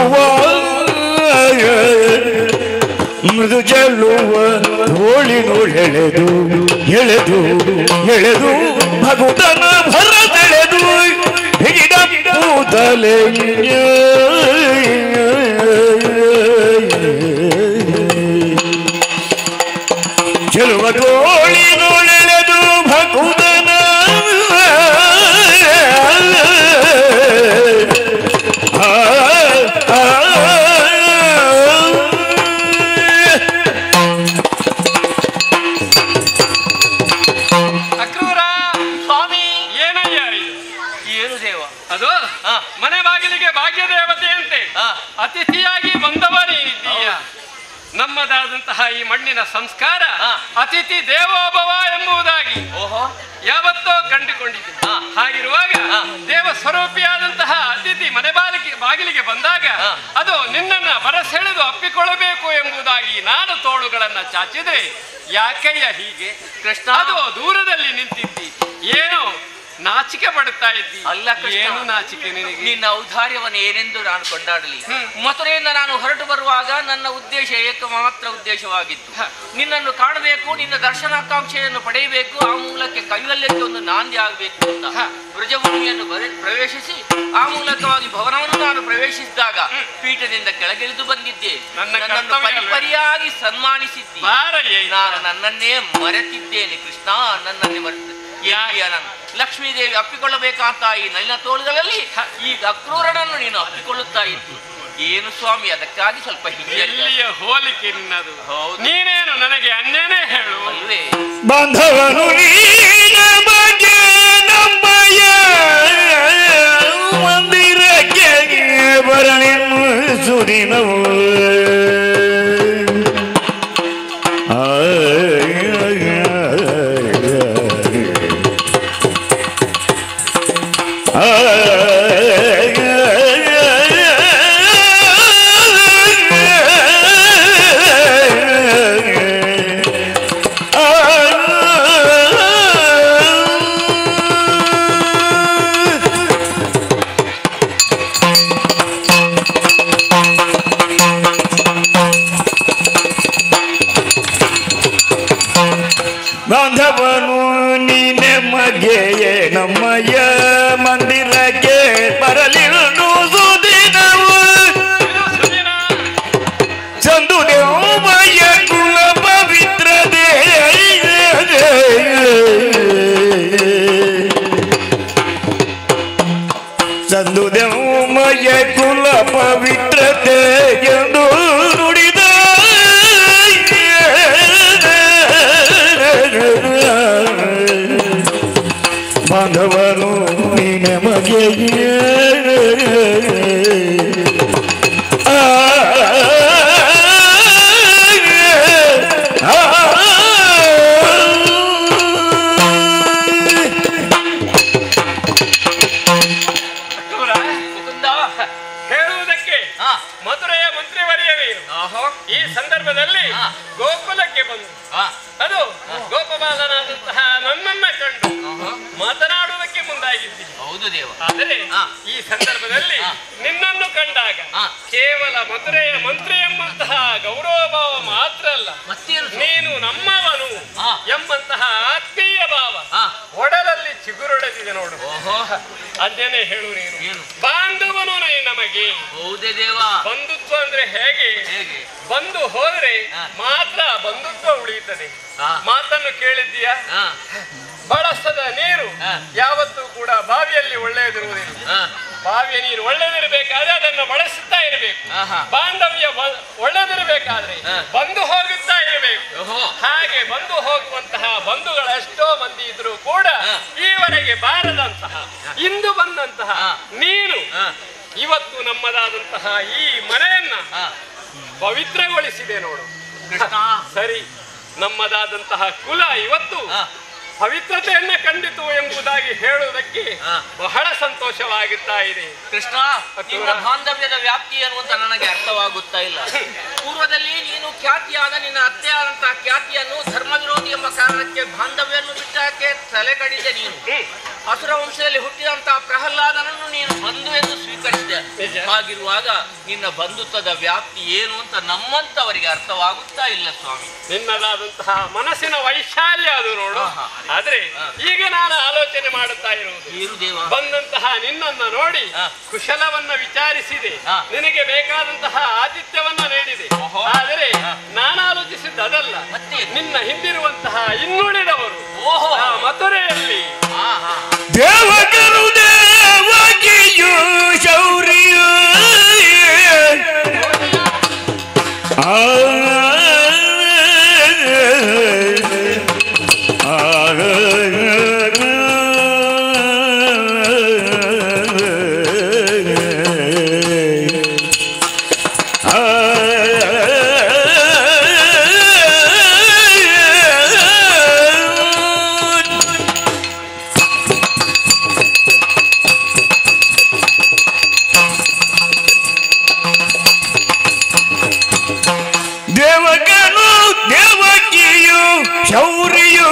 ಹಾಡುವ ಮೃದು ಚೆಲ್ಲುವ ಹೋಳಿನೊಳೆಳೆದು ಎಳೆದು ಎಳೆದು ಭಗುತನ ಭರದೆಳೆದು ಹಿಡಿದ ಕೂದಲೆ ಚೆಲುವ ಹೋಳಿನೊಳೆಳೆದು ಭಗುತನ ಮನೆ ಬಾಗಿಲಿಗೆ ಭಾಗ್ಯ ದೇವತೆಯಂತೆ ಅತಿಥಿಯಾಗಿ ಬಂದವನೇನಿದ್ದೀಯ. ನಮ್ಮದಾದಂತಹ ಈ ಮಣ್ಣಿನ ಸಂಸ್ಕಾರ ಅತಿಥಿ ದೇವೋಭವ ಎಂಬುದಾಗಿ ಯಾವತ್ತೋ ಕಂಡುಕೊಂಡಿದ್ದೀನಿ. ಹಾಗಿರುವಾಗ ದೇವ ಸ್ವರೂಪಿಯಾದಂತಹ ಅತಿಥಿ ಮನೆ ಬಾಗಿಲಿಗೆ ಬಂದಾಗ ಅದು ನಿನ್ನನ್ನ ಬರಸೆಳೆದು ಅಪ್ಪಿಕೊಳ್ಳಬೇಕು ಎಂಬುದಾಗಿ ನಾನು ತೋಳುಗಳನ್ನ ಚಾಚಿದ್ರೆ ಯಾಕಯ್ಯ ಹೀಗೆ ಕೃಷ್ಣ? ಅದು ದೂರದಲ್ಲಿ ನಿಂತಿದ್ದಿ, ಏನೋ ನಾಚಿಕೆ ಪಡುತ್ತಾ ಇದ್ದಿ. ಅಲ್ಲ ಏನು ನಾಚಿಕೆ ನಿನಗೆ? ನಿನ್ನ ಔದಾರ್ಯವನ್ನು ಏನೆಂದು ನಾನು ಕೊಂಡಾಡಲಿ? ಮಥುರೆಯಿಂದ ನಾನು ಹೊರಟು ಬರುವಾಗ ನನ್ನ ಉದ್ದೇಶ ಏಕಮಾತ್ರ ಉದ್ದೇಶವಾಗಿತ್ತು, ನಿನ್ನನ್ನು ಕಾಣಬೇಕು, ನಿನ್ನ ದರ್ಶನಾಕಾಂಕ್ಷೆಯನ್ನು ಪಡೆಯಬೇಕು, ಆ ಮೂಲಕ ಕೈವಲ್ಯಕ್ಕೆ ಒಂದು ನಾಂದಿ ಆಗಬೇಕು ಅಂತ ಬ್ರಜಭೂಮಿಯನ್ನು ಪ್ರವೇಶಿಸಿ ಆ ಮೂಲಕವಾಗಿ ಭವನವನ್ನು ನಾನು ಪ್ರವೇಶಿಸಿದಾಗ ಪೀಠದಿಂದ ಕೆಳಗಿಳಿದು ಬಂದಿದ್ದೆ. ನನ್ನನ್ನು ಪರಿಪರಿಯಾಗಿ ಸನ್ಮಾನಿಸಿದ್ದೆ. ನಾನು ನನ್ನನ್ನೇ ಮರೆತಿದ್ದೇನೆ ಕೃಷ್ಣ, ನನ್ನನ್ನೇ ಮರೆತಿದ್ದೆ. ಲಕ್ಷ್ಮೀದೇವಿ ಅಪ್ಪಿಕೊಳ್ಳಬೇಕಂತ ಈ ನಲಿನ ತೋಳುಗಳಲ್ಲಿ ಈಗ ಅಕ್ರೂರನನ್ನು ನೀನು ಅಪ್ಪಿಕೊಳ್ಳುತ್ತಾ ಇದ್ದು ಏನು ಸ್ವಾಮಿ? ಅದಕ್ಕಾಗಿ ಸ್ವಲ್ಪ ಎಲ್ಲಿಯ ಹೋಲಿಕೆ ನಿನ್ನದು? ನೀನೇನು ನನಗೆ ಅನ್ಯನೇ ಹೇಳು ಅಲ್ವೇ? ಬಾಂಧವನು ನಮ್ಮಯ ಮಂದಿರಕ್ಕೆ ಬರಲಿನ್ನು ಸುದಿನವು ಬಾಂಧವನು ನೀನೆ ಮಗೆ ನಮ್ಮಯ್ಯ ಮಂದಿರಕ್ಕೆ ಬರಲಿರುವುದು ಸುದಿನವು ಚಂದು ದೇವಮಯ್ಯ ಕುಲ ಪವಿತ್ರತೆ ಚಂದು ದೇವಮಯ್ಯ ಕುಲ ಪವಿತ್ರತೆ ಎಂದು ನುಡಿದ ಬಾಂಧವನು ನೀನೆ ಮಗೆ ಹೇಳುವುದಕ್ಕೆ ಮಧುರೆಯ ಮಂತ್ರಿವರಿಯವೇನು ಈ ಸಂದರ್ಭದಲ್ಲಿ ಗೋಕುಲಕ್ಕೆ ಬಂದು ಅದು ಗೋಪಬಾಲನಾದಂತಹ ನನ್ನನ್ನ ಕಂಡು ಮಾತನಾಡುವುದಕ್ಕೆ ಮುಂದಾಗಿದ್ದೀನಿ. ಹೌದು ದೇವ. ಆದರೆ ಈ ಸಂದರ್ಭದಲ್ಲಿ ನಿನ್ನನ್ನು ಕಂಡಾಗ ಕೇವಲ ಮಧುರೆಯ ಮಂತ್ರಿ ಎಂಬಂತಹ ಗೌರವ ಭಾವ ಮಾತ್ರ ಅಲ್ಲ, ನೀನು ನಮ್ಮವನು ಎಂಬಂತಹ ಆತ್ಮೀಯ ಭಾವ ಒಡಲಲ್ಲಿ ಚಿಗುರೊಡೆದಿದೆ ನೋಡು. ಅದೇನೆ ಹೇಳು ನೀನು. ಬಾಂಧವನು ನಮಗೆ. ಹೌದೇ ದೇವ. ಬಂಧುತ್ವ ಅಂದ್ರೆ ಹೇಗೆ? ಬಂದು ಹೋದ್ರೆ ಮಾತ್ರ ಬಂಧುತ್ವ ಉಳಿಯುತ್ತದೆ. ಮಾತನ್ನು ಕೇಳಿದ್ದೀಯಾ? ಬಳಸದ ನೀರು ಯಾವತ್ತೂ ಕೂಡ ಬಾವಿಯಲ್ಲಿ ಒಳ್ಳೆಯದಿರುವುದಿಲ್ಲ. ಬಾವಿಯ ನೀರು ಒಳ್ಳೆದಿರಬೇಕಾದ್ರೆ ಅದನ್ನು ಬಳಸುತ್ತಾ ಇರಬೇಕು. ಬಾಂಧವ್ಯ ಒಳ್ಳೆದಿರಬೇಕಾದ್ರೆ ಬಂದು ಹೋಗುತ್ತಾ ಇರಬೇಕು. ಹಾಗೆ ಬಂದು ಹೋಗುವಂತಹ ಬಂಧುಗಳು ಎಷ್ಟೋ ಮಂದಿ ಇದ್ರು ಕೂಡ ಈವರೆಗೆ ಬಾರದಂತಹ ಇಂದು ಬಂದಂತಹ ನೀನು ಇವತ್ತು ನಮ್ಮದಾದಂತಹ ಈ ಮನೆಯನ್ನ ಪವಿತ್ರಗೊಳಿಸಿದೆ ನೋಡು. ಸರಿ, ನಮ್ಮದಾದಂತಹ ಕುಲ ಇವತ್ತು ಪವಿತ್ರತೆಯನ್ನ ಕಂಡಿತು ಎಂಬುದಾಗಿ ಹೇಳುವುದಕ್ಕೆ ಬಹಳ ಸಂತೋಷವಾಗುತ್ತಾ ಇದೆ. ಕೃಷ್ಣ, ನಿಮ್ಮ ಬಾಂಧವ್ಯದ ವ್ಯಾಪ್ತಿ ಅನ್ನುವಂತ ನನಗೆ ಅರ್ಥವಾಗುತ್ತಾ ಇಲ್ಲ. ಪೂರ್ವದಲ್ಲಿ ನೀನು ಖ್ಯಾತಿಯಾದ ನಿನ್ನ ಅತ್ತೆಯಾದಂತಹ ಖ್ಯಾತಿಯನ್ನು ಧರ್ಮ ವಿರೋಧಿ ಎಂಬ ಕಾರಣಕ್ಕೆ ಬಾಂಧವ್ಯವನ್ನು ಬಿಟ್ಟಕ್ಕೆ ತಲೆ ಕಡಿದೆ ನೀನು. ಅಸುರ ವಂಶದಲ್ಲಿ ಹುಟ್ಟಿದಂತಹ ಪ್ರಹ್ಲಾದನನ್ನು ನೀನು ಬಂಧು ಎಂದು ಸ್ವೀಕರಿಸಿದೆ. ಹಾಗಿರುವಾಗ ನಿನ್ನ ಬಂಧುತ್ವದ ವ್ಯಾಪ್ತಿ ಏನು ಅಂತ ನಮ್ಮಂತವರಿಗೆ ಅರ್ಥವಾಗುತ್ತಾ ಇಲ್ಲ ಸ್ವಾಮಿ. ನಿನ್ನದಾದಂತಹ ಮನಸ್ಸಿನ ವೈಶಾಲ್ಯ ಅದು ನೋಡು. ಆದ್ರೆ ಈಗ ನಾನು ಆಲೋಚನೆ ಮಾಡುತ್ತಾ ಇರುವುದು, ಬಂದಂತಹ ನಿನ್ನನ್ನು ನೋಡಿ ಕುಶಲವನ್ನ ವಿಚಾರಿಸಿದೆ, ನಿನಗೆ ಬೇಕಾದಂತಹ ಆತಿಥ್ಯವನ್ನ ನೀಡಿದೆ. ಆದರೆ ನಾನು ಆಲೋಚಿಸಿದ್ದು ಅದಲ್ಲ, ನಿನ್ನ ಹಿಂದಿರುವಂತಹ ಇನ್ನುಳಿದವರು ಮಥುರೆಯಲ್ಲಿ ದೇವಕರು ದೇವಕಿಯು ಶೌರ್ಯು ಶೌರ್ಯು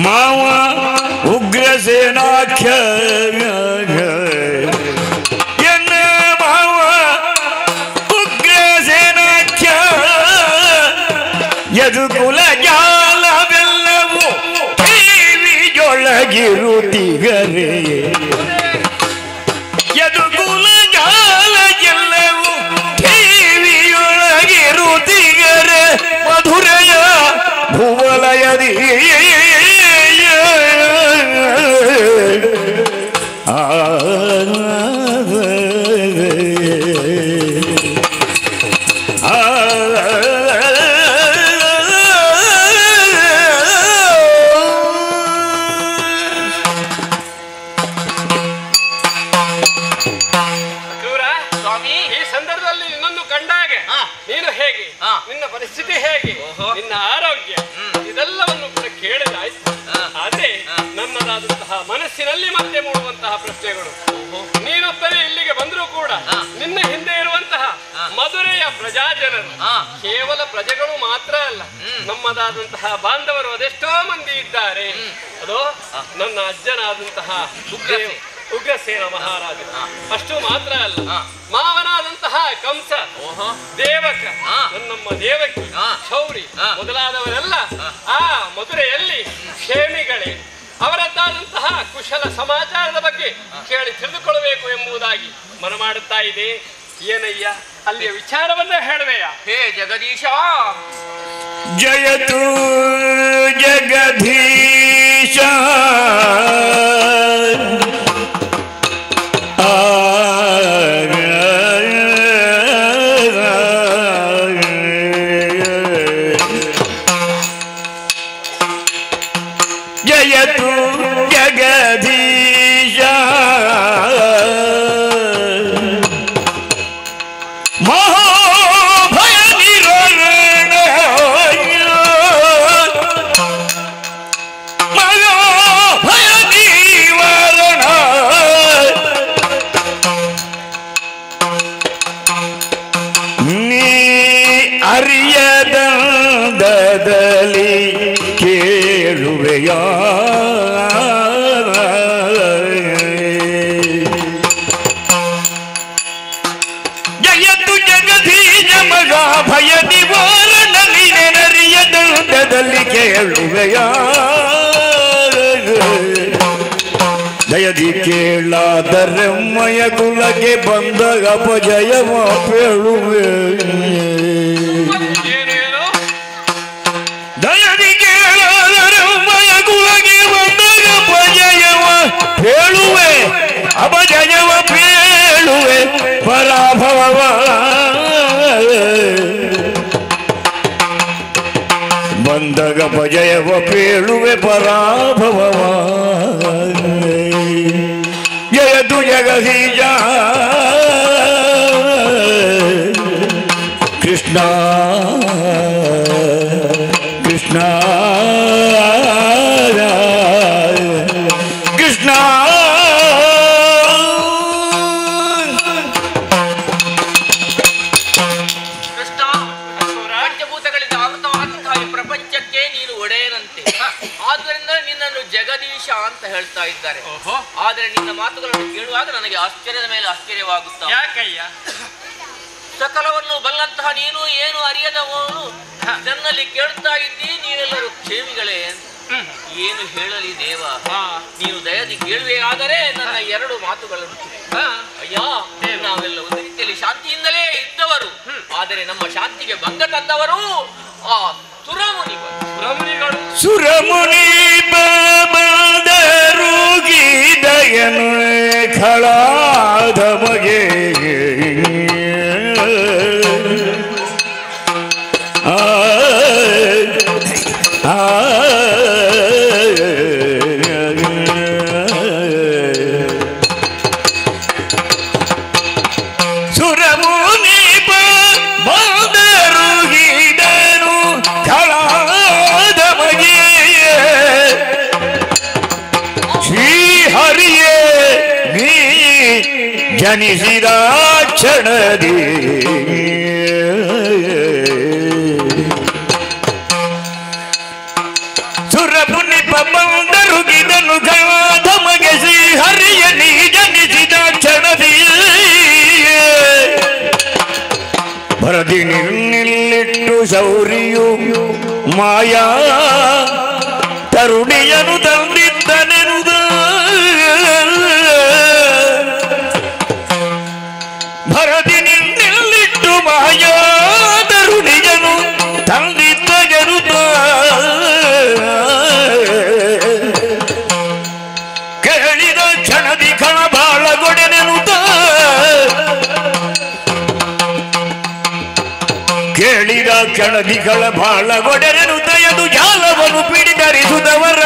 ಮಾವ ಉಗ್ರಸೇನಾಖ್ಯ ಎನ್ನ ಮಾವ ಉಗ್ರಸೇನಾಖ್ಯ ಯದುಕುಲ ಜಾಲವೆಲ್ಲವೂ ಕಿವಿಯೊಳಗಿರುತ್ತಿಗರೆ ಯದುಕುಲ ಜಾಲ ಎಲ್ಲವೂ ಕಿವಿಯೊಳಗಿರುತ್ತಿಗರೆ ಮಧುರೆಯ ಭುವಲಯದಿ ನಿನ್ನ ಪರಿಸ್ಥಿತಿ ಹೇಗೆ, ನಿನ್ನ ಆರೋಗ್ಯ, ಇದೆಲ್ಲವನ್ನು ಕೂಡ ಕೇಳಿದಾಯ್ತು. ಆದ್ರೆ ನನ್ನದಾದಂತಹ ಮನಸ್ಸಿನಲ್ಲಿ ಮತ್ತೆ ಮೂಡುವಂತಹ ಪ್ರಶ್ನೆಗಳು, ನೀನೊಬ್ಬರೇ ಇಲ್ಲಿಗೆ ಬಂದರೂ ಕೂಡ ನಿನ್ನ ಹಿಂದೆ ಇರುವಂತಹ ಮಧುರೆಯ ಪ್ರಜಾಜನರು ಕೇವಲ ಪ್ರಜೆಗಳು ಮಾತ್ರ ಅಲ್ಲ, ನಮ್ಮದಾದಂತಹ ಬಾಂಧವರು ಅದೆಷ್ಟೋ ಮಂದಿ ಇದ್ದಾರೆ. ಅದು ನನ್ನ ಅಜ್ಜನಾದಂತಹ ಉಗ್ರಸೇನ ಮಹಾರಾಜ, ಅಷ್ಟು ಮಾತ್ರ ಅಲ್ಲ, ಮಾವನಾದಂತಹ ಕಂಸ, ದೇವಕ, ನನ್ನಮ್ಮ ದೇವಕಿ, ಶೌರಿ ಮೊದಲಾದವರೆಲ್ಲ ಆ ಮಧುರೆಯಲ್ಲಿ ಕ್ಷೇಮಿಗಳೇ. ಅವರದ್ದಾದಂತಹ ಕುಶಲ ಸಮಾಚಾರದ ಬಗ್ಗೆ ಕೇಳಿ ತಿಳಿದುಕೊಳ್ಳಬೇಕು ಎಂಬುದಾಗಿ ಮನ ಮಾಡುತ್ತಾ ಇದೆ. ಏನಯ್ಯ ಅಲ್ಲಿಯ ವಿಚಾರವನ್ನ ಹೇಳುವೆಯ? ಹೇ ಜಗದೀಶ, ಜಯತು ಜಗದೀಶ ಜಯತು ಜಗದೀಶ ಮಹಾಭಯ ನಿರೋಣ ಮಹಾಭಯ ನಿವಾರಣ ನೀ ಅರಿಯದಂದದಲ್ಲಿ ಕೇಳುವೆಯ ಜಯತು ಜಗದೀಶ ಮಗ ಭಯ ನಿವಾರಣ ನೀನರಿಯದಂದದಲ್ಲಿ ಕೇಳುವೆಯ ದಯದಿ ಕೇಳಾದರಮ್ಮಯ ಕುಲಕ್ಕೆ ಬಂದ ಅಪಜಯವ ಪೇಳುವೆ. ದಯದಿ ಕೇಳಾದರಮ್ಮಯ ಕುಲಕ್ಕೆ ಬಂದ ಅಪಜಯವ ಪೇಳುವೆ, ಅಪಜಯವ ಪೇಳುವೆ ಪರಾಭವ. ಬಂದಗ ಅಪಜಯವ ಪೇಳುವೆ ಪರಾಭವ. ಜಯತು ಜಗದೀಶ ಕೃಷ್ಣ ಕೃಷ್ಣ ಕೃಷ್ಣ. ಕೃಷ್ಣ, ಪಂಚಭೂತಗಳಿಂದ ಆವೃತವಾದಂತಹ ಈ ಪ್ರಪಂಚಕ್ಕೆ ನೀನು ಒಡೆಯನಂತೆ. ಜಗದೀಶ ಅಂತ ಹೇಳ್ತಾ ಇದ್ದಾರೆ. ಓಹೋ, ಆದರೆ ನಿನ್ನ ಮಾತುಗಳನ್ನು ಕೇಳುವಾಗ ನನಗೆ ಆಶ್ಚರ್ಯದ ಮೇಲೆ ಆಶ್ಚರ್ಯವಾಗುತ್ತ. ಯಾಕಯ್ಯ? ಸಕಲವನ್ನು ಬಲ್ಲಂತಹ ನೀನು ಏನು ಅರಿಯದವನು ನನ್ನಲ್ಲಿ ಕೇಳ್ತಾ ಇದ್ದಿ ನೀವೆಲ್ಲರೂ ಕ್ಷೇಮಿಗಳೇ ಅಂತ. ಏನು ಹೇಳಲಿ ದೇವ, ನೀನು ದಯದಿ ಕೇಳುವೆ. ಆದರೆ ನನ್ನ ಎರಡು ಮಾತುಗಳನ್ನು ಅಯ್ಯ, ನಾವೆಲ್ಲ ಒಂದು ರೀತಿಯಲ್ಲಿ ಶಾಂತಿಯಿಂದಲೇ ಇದ್ದವರು, ಆದರೆ ನಮ್ಮ ಶಾಂತಿಗೆ ಭಂಗ ತಂದವರು ಆ ಸುರಮುನಿಗಳು. ಸುರಮುನಿ ಬಂದರು ಗೀದಯನು ಖಳಾದ ಮಗೆ ಜನಿಸಿದ ಕ್ಷಣದಿ ಸುರಮುನಿ ಬಂದರುಗಿದನು ಮಗೆ ಶ್ರೀಹರಿಯ ನೀ ಜನಿಸಿದ ಕ್ಷಣದಿ ಭರದಿ ನಿಲ್ಲಿಟ್ಟು ಶೌರ್ಯು ಮಾಯಾ ತರುಣಿಯನು ತಂದಿದ್ದನೆನುದ ಭರದಿ ನಿಲ್ಲಿಟ್ಟು ಮಾಯಾ ತರುಣಿಯನು ತಂದಿದ್ದನು ಕೇಳಿದ ಕ್ಷಣದಿ ಕಣ ಬಾಳಗೊಡೆನೆನುತ ಕೇಳಿದ ಕ್ಷಣದಿಗಳ ಬಾಳಗೊಡೆನೆನುತ ಎದು ಜಾಲವನ್ನು ಪಿಡಿದರಿಸುತ್ತವರ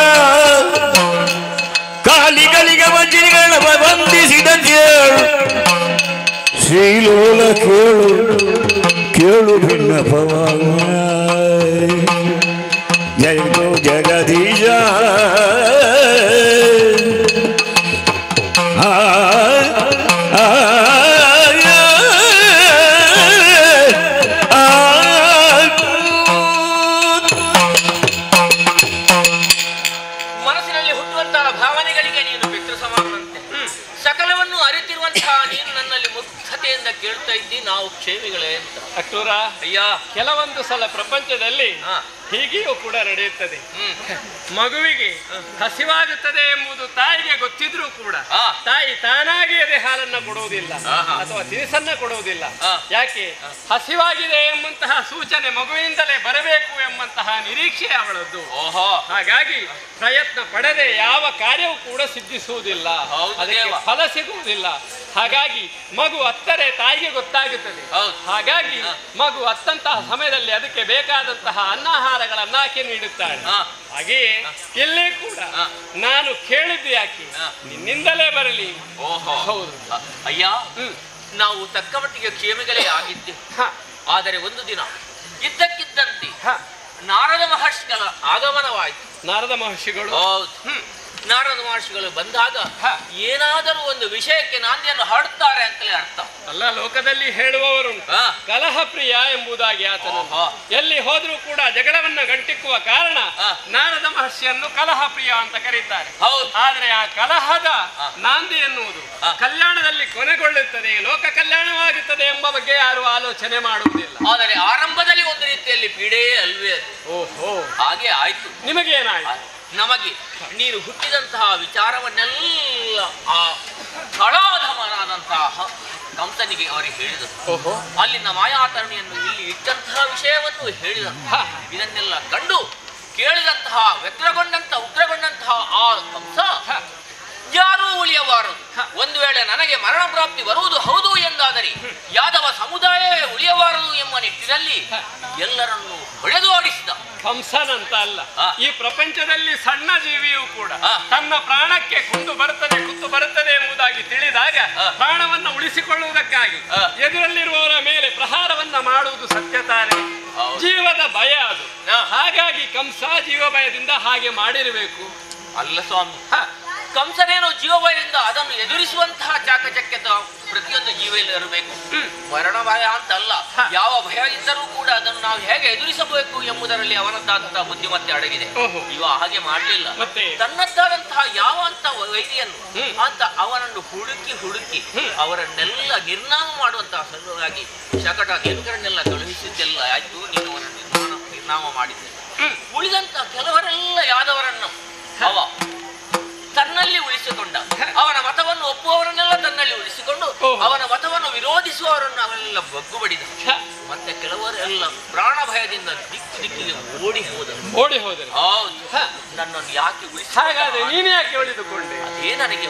ಕಾಲಿಗಳಿಗೆ ವಜ್ರಿಗಳ ವಂದಿಸಿದ ಶ್ರೀಲೋಲ ಕೇಳು ಕೇಳು ಭಿನ್ನಪವ ಜಯ ಜಗದೀಶ ಮನಸ್ಸಿನಲ್ಲಿ ಹುಟ್ಟುವಂತಹ ಭಾವನೆಗಳಿಗೆ ನೀನು ಪಿತೃ ಸಮಾನಂತೆ. ಸಕಲವನ್ನು ಅರಿತಿರುವಂತಹ ನೀನು ನನ್ನಲ್ಲಿ ಮುಗ್ಧತೆಯಿಂದ ಕೇಳ್ತಾ ಇದ್ದಿ ನಾವು ಕ್ಷೇಮಿಗಳೇ ಅಂತ. ಅಕ್ಟೂರ, ಅಯ್ಯ, ಕೆಲವೊಂದು ಸಲ ಪ್ರಪಂಚದಲ್ಲಿ ಹೀಗೆಯೂ ಕೂಡ ನಡೆಯುತ್ತದೆ. ಮಗುವಿಗೆ ಹಸಿವಾಗುತ್ತದೆ ಎಂಬುದು ತಾಯಿಗೆ ಗೊತ್ತಿದ್ರೂ ಕೂಡ ತಾಯಿ ತಾನಾಗಿ ಎದೆ ಹಾಲನ್ನ ಕೊಡುವುದಿಲ್ಲ ಅಥವಾ ತಿನಿಸನ್ನ ಕೊಡುವುದಿಲ್ಲ. ಯಾಕೆ? ಹಸಿವಾಗಿದೆ ಎಂಬಂತಹ ಸೂಚನೆ ಮಗುವಿನಿಂದಲೇ ಬರಬೇಕು ಎಂಬಂತಹ ನಿರೀಕ್ಷೆ ಅವಳದ್ದು. ಹಾಗಾಗಿ ಪ್ರಯತ್ನ ಪಡದೆ ಯಾವ ಕಾರ್ಯವೂ ಕೂಡ ಸಿದ್ಧಿಸುವುದಿಲ್ಲ, ಅದಕ್ಕೆ ಫಲ ಸಿಗುವುದಿಲ್ಲ. ಹಾಗಾಗಿ ಮಗು ಅತ್ತರೆ ತಾಯಿಗೆ ಗೊತ್ತಾಗುತ್ತದೆ. ಹಾಗಾಗಿ ಮಗು ಅತ್ತಂತಹ ಸಮಯದಲ್ಲಿ ಅದಕ್ಕೆ ಬೇಕಾದಂತಹ ಅನ್ನಾಹಾರಗಳನ್ನ ಆಕೆ ನೀಡುತ್ತಾಳೆ. ಹಾಗೆಯೇ ಇಲ್ಲೇ ಕೂಡ ನಾನು ಕೇಳಿದ್ದು ಯಾಕೆ? ನಿನ್ನಿಂದಲೇ ಬರಲಿ. ಹೌದು ಅಯ್ಯ, ನಾವು ತಕ್ಕ ಮಟ್ಟಿಗೆ ಕ್ಷೇಮಿಗಳೇ ಆಗಿದ್ದೇವೆ. ಆದರೆ ಒಂದು ದಿನ ಇದ್ದಕ್ಕಿದ್ದಂತೆ ನಾರದ ಮಹರ್ಷಿಗಳ ಆಗಮನವಾಯಿತು. ನಾರದ ಮಹರ್ಷಿಗಳು? ಹೌದು. ನಾರದ ಮಹರ್ಷಿಗಳು ಬಂದಾಗ ಏನಾದರೂ ಒಂದು ವಿಷಯಕ್ಕೆ ನಾಂದಿಯನ್ನು ಹಾಡುತ್ತಾರೆ ಅಂತಲೇ ಅರ್ಥ. ಅಲ್ಲ, ಲೋಕದಲ್ಲಿ ಹೇಳುವವರುಂಟು ಕಲಹ ಪ್ರಿಯ ಎಂಬುದಾಗಿ. ಆತನು ಎಲ್ಲಿ ಹೋದ್ರೂ ಕೂಡ ಜಗಳವನ್ನ ಗಂಟಿಕ್ಕುವ ಕಾರಣ ನಾರದ ಮಹರ್ಷಿಯನ್ನು ಕಲಹ ಪ್ರಿಯ ಅಂತ ಕರೀತಾರೆ. ಆದ್ರೆ ಆ ಕಲಹದ ನಾಂದಿ ಎನ್ನುವುದು ಕಲ್ಯಾಣದಲ್ಲಿ ಕೊನೆಗೊಳ್ಳುತ್ತದೆ, ಲೋಕ ಕಲ್ಯಾಣವಾಗುತ್ತದೆ ಎಂಬ ಬಗ್ಗೆ ಯಾರು ಆಲೋಚನೆ ಮಾಡುವುದಿಲ್ಲ. ಆದರೆ ಆರಂಭದಲ್ಲಿ ಒಂದು ರೀತಿಯಲ್ಲಿ ಪೀಡೆಯೇ ಅಲ್ವೇ ಅದು. ಓಹೋ, ಹಾಗೆ ಆಯ್ತು. ನಿಮಗೇನಾಯ್ತು? ನಮಗೆ ನೀನು ಹುಟ್ಟಿದಂತಹ ವಿಚಾರವನ್ನೆಲ್ಲ ಆ ಕಳಾಧಮನಾದಂತಹ ಕಂಸನಿಗೆ ಅವರಿಗೆ ಹೇಳಿದರು. ಅಲ್ಲಿನ ಮಾಯಾತರಣಿಯನ್ನು ಇಲ್ಲಿ ಇಟ್ಟಂತಹ ವಿಷಯವನ್ನು ಹೇಳಿದಂತಹ ಇದನ್ನೆಲ್ಲ ಕಂಡು ಕೇಳಿದಂತಹ ಉಗ್ರಗೊಂಡಂತಹ ಆ ಕಂಸ ಯಾರೂ ಉಳಿಯಬಾರದು. ಒಂದು ವೇಳೆ ನನಗೆ ಮರಣ ಪ್ರಾಪ್ತಿ ಬರುವುದು ಹೌದು ಎಂದಾದರೆ ಯಾದವ ಸಮುದಾಯವೇ ಉಳಿಯಬಾರದು ಎಂಬ ನಿಟ್ಟಿನಲ್ಲಿ ಎಲ್ಲರನ್ನೂ ಹೊಡೆದು ಆಡಿಸಿದ. ಕಂಸನಂತ ಅಲ್ಲ, ಈ ಪ್ರಪಂಚದಲ್ಲಿ ಸಣ್ಣ ಜೀವಿಯೂ ಕೂಡ ತನ್ನ ಪ್ರಾಣಕ್ಕೆ ಕುತ್ತು ಬರುತ್ತದೆ ಎಂಬುದಾಗಿ ತಿಳಿದಾಗ ಪ್ರಾಣವನ್ನು ಉಳಿಸಿಕೊಳ್ಳುವುದಕ್ಕಾಗಿ ಎದುರಲ್ಲಿರುವವರ ಮೇಲೆ ಪ್ರಹಾರವನ್ನ ಮಾಡುವುದು ಸತ್ಯ ತಾನೆ. ಜೀವದ ಭಯ ಅದು. ಹಾಗಾಗಿ ಕಂಸ ಜೀವ ಭಯದಿಂದ ಹಾಗೆ ಮಾಡಿರಬೇಕು. ಅಲ್ಲ ಸ್ವಾಮಿ, ಕಂಸನೇನೋ ಜೀವಭಯದಿಂದ ಅದನ್ನು ಎದುರಿಸುವಂತಹ ಚಾಕಚಕ್ಯತೆ ಪ್ರತಿಯೊಂದು ಜೀವಿಯಲ್ಲಿ ಇರಬೇಕು. ಮರಣ ಭಯ ಅಂತಲ್ಲ, ಯಾವ ಭಯ ಇದ್ದರೂ ಕೂಡ ಅದನ್ನು ನಾವು ಹೇಗೆ ಎದುರಿಸಬೇಕು ಎಂಬುದರಲ್ಲಿ ಅವನದ್ದಾದಂತಹ ಬುದ್ಧಿಮತ್ತೆ ಅಡಗಿದೆ. ಇವ ಹಾಗೆ ಮಾಡಲಿಲ್ಲ. ತನ್ನದ್ದಾದಂತಹ ಯಾವ ಅಂತ ವೈದ್ಯನು ಅಂತ ಅವನನ್ನು ಹುಡುಕಿ ಅವರನ್ನೆಲ್ಲ ನಿರ್ನಾಮ ಮಾಡುವಂತಹ ಸಲುವಾಗಿ ಶಕಟ ದೇವರನ್ನೆಲ್ಲ ಕಳುಹಿಸಿದ್ದೆಲ್ಲ ಆಯ್ತು. ನೀನು ಅವರನ್ನು ನಿರ್ನಾಮ ಮಾಡಿದ್ದೆ. ಉಳಿದಂತ ಕೆಲವರೆಲ್ಲ ಯಾದವರನ್ನು ಅವ ತನ್ನಲ್ಲಿ ಉಳಿಸಿಕೊಂಡ. ಅವನ ಮತವನ್ನು ಒಪ್ಪುವವರನ್ನೆಲ್ಲ ತನ್ನಲ್ಲಿ ಉಳಿಸಿಕೊಂಡು ಅವನ ಮತವನ್ನು ವಿರೋಧಿಸುವವರನ್ನು ಅವರೆಲ್ಲ ಬಗ್ಗು ಬಡಿದ. ಮತ್ತೆ ಕೆಲವರೆಲ್ಲ ಪ್ರಾಣ ಭಯದಿಂದ ದಿಕ್ಕಿಗೆ ಓಡಿ ಹೋದರು. ಹೌದು, ನನ್ನನ್ನು ಯಾಕೆ ಉಳಿಸಿ? ಹಾಗಾದ್ರೆ ನೀನು ಯಾಕೆ ಉಳಿದುಕೊಂಡೆ? ಅದೇ ನನಗೆ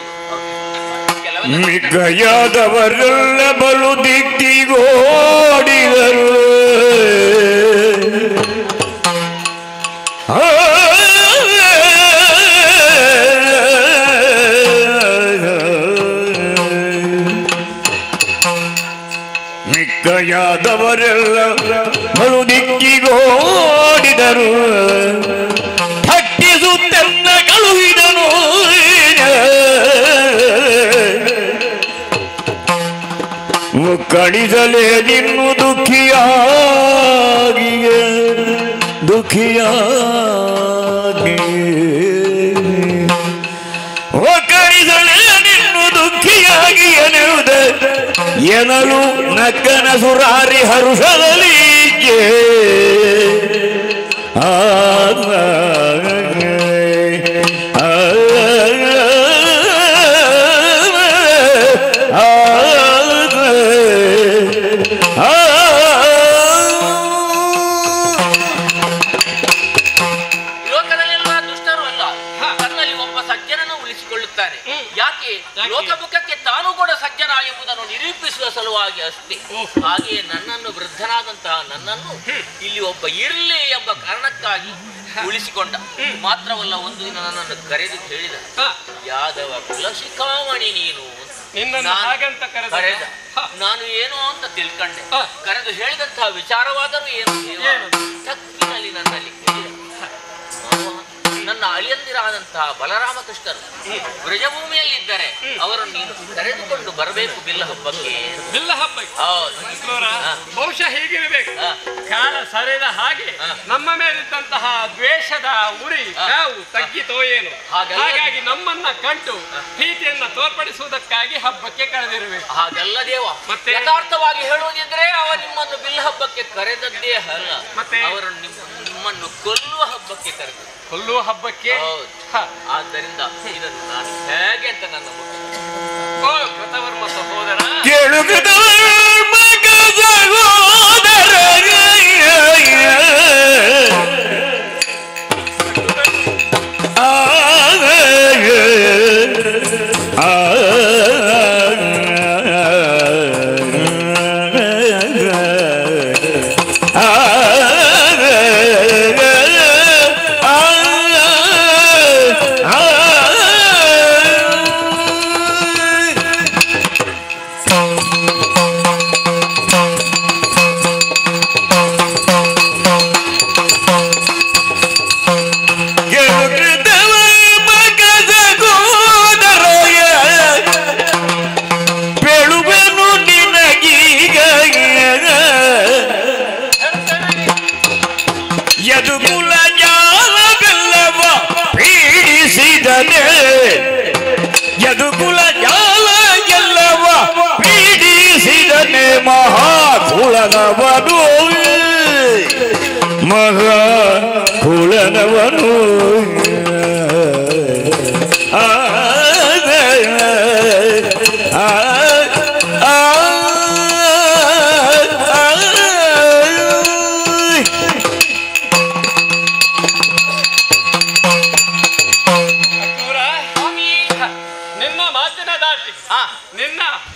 ಮಿಗ್ಗಯಾದವರೆಲ್ಲ ಬಲು ದಿಕ್ಕಿಗೋಡಿದರು. ಮಿಗ್ಗಯಾದವರೆಲ್ಲ ಬಲು ದಿಕ್ಕಿಗೋಡಿದರು. ಹಟ್ಟಿಸುತ್ತೆಲ್ಲ ಕಳುಹಿದನು. ಕಡಿಸಲೇ ನಿನ್ನು ದುಃಖಿಯಾಗಿ ಕಡಿಸಲೇ ನಿನ್ನು ದುಃಖಿಯಾಗಿ ಎನಲು ನಕ್ಕನ ಸುರಾರಿ ಹರುಷದಲ್ಲಿ ಲೋಕದಲ್ಲೆಲ್ಲ ದುಷ್ಟರು ಅಲ್ಲ, ತನ್ನಲ್ಲಿ ಒಬ್ಬ ಸಜ್ಜನನ್ನು ಉಳಿಸಿಕೊಳ್ಳುತ್ತಾನೆ. ಯಾಕೆ? ಲೋಕಮುಖಕ್ಕೆ ತಾನು ಕೂಡ ಸಜ್ಜನ ಎಂಬುದನ್ನು ನಿರೂಪಿಸುವ ಸಲುವಾಗಿ ಅಷ್ಟೇ. ಹಾಗೆಯೇ ನನ್ನನ್ನು ವೃದ್ಧನಾದಂತಹ ನನ್ನನ್ನು ಇಲ್ಲಿ ಒಬ್ಬ ಇರಲಿ ಎಂಬ ಕಾರಣಕ್ಕಾಗಿ ಉಳಿಸಿಕೊಂಡ. ಮಾತ್ರವಲ್ಲ, ಒಂದು ದಿನ ನನ್ನನ್ನು ಕರೆದು ಹೇಳಿದ, ಯಾದವ ಕುಲಶಿಖಾಮಣಿ ನೀನು. ಕರೆದ ನಾನು ಏನು ಅಂತ ತಿಳ್ಕೊಂಡೆ. ಕರೆದು ಹೇಳಿದಂತಹ ವಿಚಾರವಾದರೂ ಏನು ತಕ್ಕಿನಲ್ಲಿ ನನ್ನಲ್ಲಿ ನನ್ನ ಅಳಿಯಂದಿರಾದಂತಹ ಬಲರಾಮಕೃಷ್ಣರು ಬ್ರಜಭೂಮಿಯಲ್ಲಿದ್ದರೆ ಅವರನ್ನು ನೀನು ಕರೆದುಕೊಂಡು ಬರಬೇಕು ಬಿಲ್ಲ ಹಬ್ಬಕ್ಕೆ. ಬಹುಶಃ ಹೀಗಿರಬೇಕು. ಕಾಲ ಸರಿದ ಹಾಗೆ ನಮ್ಮ ಮೇಲಿದ್ದಂತಹ ದ್ವೇಷದ ಉರಿ ನಾವು ತಗ್ಗಿತೋ ಏನು. ಹಾಗಾಗಿ ನಮ್ಮನ್ನ ಕಂಡು ಪ್ರೀತಿಯನ್ನ ತೋರ್ಪಡಿಸುವುದಕ್ಕಾಗಿ ಹಬ್ಬಕ್ಕೆ ಕರೆದಿರಬೇಕು. ಹಾಗಲ್ಲ ದೇವ, ಮತ್ತೆ ಯಥಾರ್ಥವಾಗಿ ಹೇಳುವುದಿದ್ರೆ ಅವ ನಿಮ್ಮನ್ನು ಬಿಲ್ಲ ಹಬ್ಬಕ್ಕೆ ಕರೆದದ್ದೇ ಅಲ್ಲ, ಮತ್ತೆ ಅವರನ್ನು ನಿಮ್ಮನ್ನು ಕೊಲ್ಲುವ ಹಬ್ಬಕ್ಕೆ ಕರೆದ. ಕೊಲ್ಲುವ ಹಬ್ಬಕ್ಕೆ. ಆದ್ದರಿಂದ ಇದನ್ನು ನಾನು ಹೇಗೆ ಅಂತ ನನ್ನ ಕೃತವರ್ಮ ಸಹೋದರ ಯದುಕುಲ ಜಾಲ ಎಲ್ಲವ ಪೀಡಿಸಿದನೆ ಮಹಾಕುಲನವನು ಮಹಾಕುಲನವನು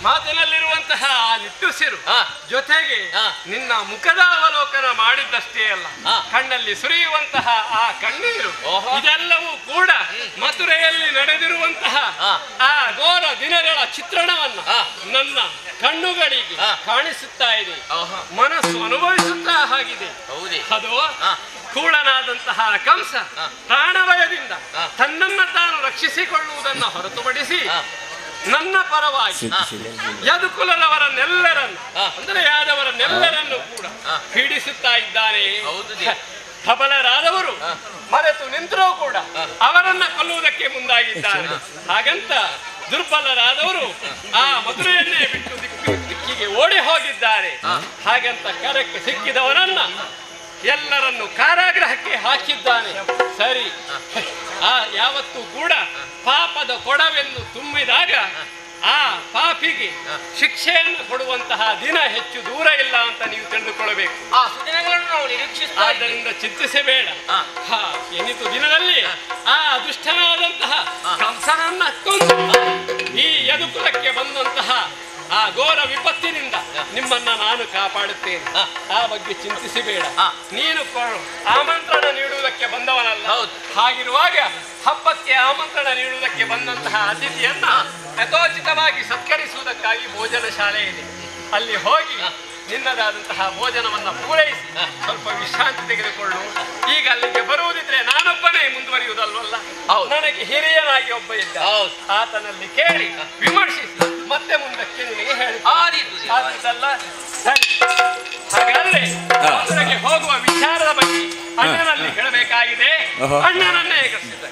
ಮಾತಿನಲ್ಲಿರುವಂತಹ ನಿಟ್ಟುಸಿರು ಜೊತೆಗೆ ನಿನ್ನ ಮುಖದ ಅವಲೋಕನ ಮಾಡಿದ್ದಷ್ಟೇ ಅಲ್ಲ, ಕಣ್ಣಲ್ಲಿ ಸುರಿಯುವಂತಹ ಆ ಕಣ್ಣೀರು, ಇದೆಲ್ಲವೂ ಕೂಡ ಮಥುರೆಯಲ್ಲಿ ನಡೆದಿರುವಂತಹ ಆ ಘೋರ ದಿನಗಳ ಚಿತ್ರಣವನ್ನು ನನ್ನ ಕಣ್ಣುಗಳಿಗೆ ಕಾಣಿಸುತ್ತಾ ಇದೆ, ಮನಸ್ಸು ಅನುಭವಿಸುತ್ತಾ ಆಗಿದೆ. ಅದು ಕೂಳನಾದಂತಹ ಆದಂತಹ ಕಂಸ ಪ್ರಾಣಭಯದಿಂದ ತನ್ನನ್ನ ತಾನು ರಕ್ಷಿಸಿಕೊಳ್ಳುವುದನ್ನು ಹೊರತುಪಡಿಸಿ ನನ್ನ ಪರವಾಗಿ ಯದುಕುಲದವರನ್ನೆಲ್ಲರನ್ನು ಅಂದರೆ ಯಾದವರನ್ನೆಲ್ಲರನ್ನು ಕೂಡ ಪೀಡಿಸುತ್ತಾ ಇದ್ದಾನೆ. ಪ್ರಬಲರಾದವರು ಮರೆತು ನಿಂತರೂ ಕೂಡ ಅವರನ್ನ ಕೊಲ್ಲುವುದಕ್ಕೆ ಮುಂದಾಗಿದ್ದಾರೆ. ಹಾಗಂತ ದುರ್ಬಲರಾದವರು ಆ ಮಧುರೆಯನ್ನೇ ಬಿಟ್ಟು ದಿಕ್ಕಿಗೆ ಓಡಿ ಹೋಗಿದ್ದಾರೆ. ಹಾಗಂತ ಕರಕ್ಕೆ ಸಿಕ್ಕಿದವರನ್ನ ಎಲ್ಲರನ್ನು ಕಾರಾಗೃಹಕ್ಕೆ ಹಾಕಿದ್ದಾನೆ. ಸರಿ, ಯಾವತ್ತೂ ಕೂಡ ಪಾಪದ ಕೊಡವೆನ್ನು ತುಂಬಿದಾಗ ಆ ಪಾಪಿಗೆ ಶಿಕ್ಷೆಯನ್ನು ಕೊಡುವಂತಹ ದಿನ ಹೆಚ್ಚು ದೂರ ಇಲ್ಲ ಅಂತ ನೀವು ತಿಳಿದುಕೊಳ್ಳಬೇಕು. ಆ ಸುದಿನಗಳನ್ನು ನಾವು ನಿರೀಕ್ಷಿಸ್ತಾ ಆದ್ದರಿಂದ ಚಿಂತಿಸಬೇಡ. ಎನಿತು ದಿನದಲ್ಲಿ ಆ ದುಷ್ಟನಾದಂತಹ ಕಂಸನನ್ನ ಕೊಂದು ಈ ಯದುಕುಲಕ್ಕೆ ಬಂದಂತಹ ಆ ಘೋರ ವಿಪತ್ತಿನಿಂದ ನಿಮ್ಮನ್ನ ನಾನು ಕಾಪಾಡುತ್ತೇನೆ. ಆ ಬಗ್ಗೆ ಚಿಂತಿಸಬೇಡ. ನೀನು ಆಮಂತ್ರಣ ನೀಡುವುದಕ್ಕೆ ಬಂದವನಲ್ಲ. ಹಾಗಿರುವಾಗ ಹಬ್ಬಕ್ಕೆ ಆಮಂತ್ರಣ ನೀಡುವುದಕ್ಕೆ ಬಂದಂತಹ ಅತಿಥಿಯನ್ನ ಯಥೋಚಿತವಾಗಿ ಸತ್ಕರಿಸುವುದಕ್ಕಾಗಿ ಭೋಜನ ಶಾಲೆ ಇದೆ. ಅಲ್ಲಿ ಹೋಗಿ ನಿನ್ನದಾದಂತಹ ಭೋಜನವನ್ನ ಪೂರೈಸಿ ಸ್ವಲ್ಪ ವಿಶ್ರಾಂತಿ ತೆಗೆದುಕೊಳ್ಳು. ಈಗ ಅಲ್ಲಿಗೆ ಬರುವುದಿದ್ರೆ ನಾನೊಬ್ಬನೇ ಮುಂದುವರಿಯುವುದಲ್ವಲ್ಲ, ನನಗೆ ಹಿರಿಯನಾಗಿ ಒಬ್ಬ ಇದ್ದ, ಆತನಲ್ಲಿ ಕೇಳಿ ವಿಮರ್ಶಿಸಿ ಮತ್ತೆ ಮುಂದಕ್ಕೆ ನಿನಗೆ ಹೇಳಿದ್ದಲ್ಲ. ಸರಿ, ಹಾಗಾದ್ರೆ ಮಧುರೆಗೆ ಹೋಗುವ ವಿಚಾರದ ಬಗ್ಗೆ ಅಣ್ಣನಲ್ಲಿ ಹೇಳಬೇಕಾಗಿದೆ. ಅಣ್ಣನನ್ನೇ ಎಗರಿಸಿದ್ದಾರೆ.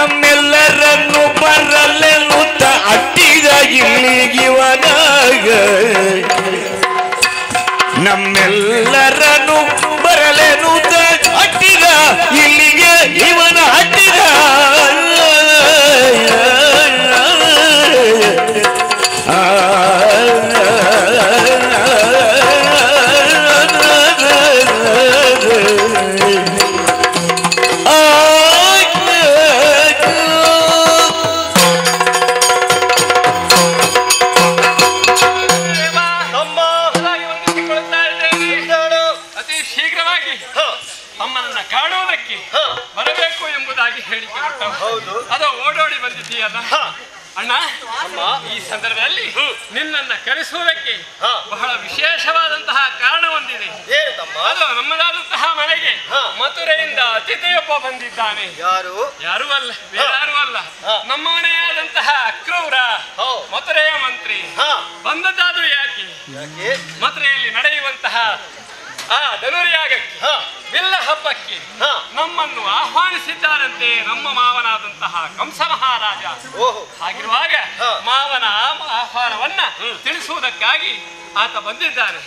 ನಮ್ಮೆಲ್ಲರನ್ನು ಬರಲೆನ್ನುತ್ತ ಅಟ್ಟಿದ ಇಲ್ಲಿಗಿವನಾಗ, ನಮ್ಮೆಲ್ಲರನ್ನು ಬರಲೆನ್ನುತ್ತ ಅಟ್ಟಿದ ಇಲ್ಲಿಗೆ ಇವನ ಅಟ್ಟಿದ. ಅದು ಓಡೋಡಿ ಬಂದಿದ್ದೀಯಲ್ಲ ಅಣ್ಣ. ಈ ಸಂದರ್ಭದಲ್ಲಿ ನಿನ್ನನ್ನ ಕರೆಸುವುದಕ್ಕೆ ಬಹಳ ವಿಶೇಷವಾದಂತಹ ಕಾರಣ ಹೊಂದಿದೆ. ಅದು ನಮ್ಮದಾದಂತಹ ಮನೆಗೆ ಮಥುರೆಯಿಂದ ಅತಿಥಿಯೊಬ್ಬ ಬಂದಿದ್ದಾನೆ. ಯಾರು ಅಲ್ಲ, ಬೇರಾರು ಅಲ್ಲ, ನಮ್ಮ ಮನೆಯಾದಂತಹ ಅಕ್ರೂರ ಮಥುರೆಯ ಮಂತ್ರಿ. ಬಂದದ್ದಾದ್ರೂ ಯಾಕೆ? ಮಥುರೆಯಲ್ಲಿ ನಡೆಯುವಂತಹ ಆ ಧನುರ್ಯಾಗಕ್ಕೆ, ಬಿಲ್ಲ ಹಬ್ಬಕ್ಕೆ ನಮ್ಮನ್ನು ಆಹ್ವಾನಿಸಿದ್ದಾರಂತೆ ನಮ್ಮ ಮಾವನಾದಂತಹ ಕಂಸ ಮಹಾರಾಜ. ಹಾಗಿರುವಾಗ ಮಾವನ ಆಹ್ವಾನವನ್ನ ತಿಳಿಸುವುದಕ್ಕಾಗಿ ಆತ ಬಂದಿದ್ದಾನೆ.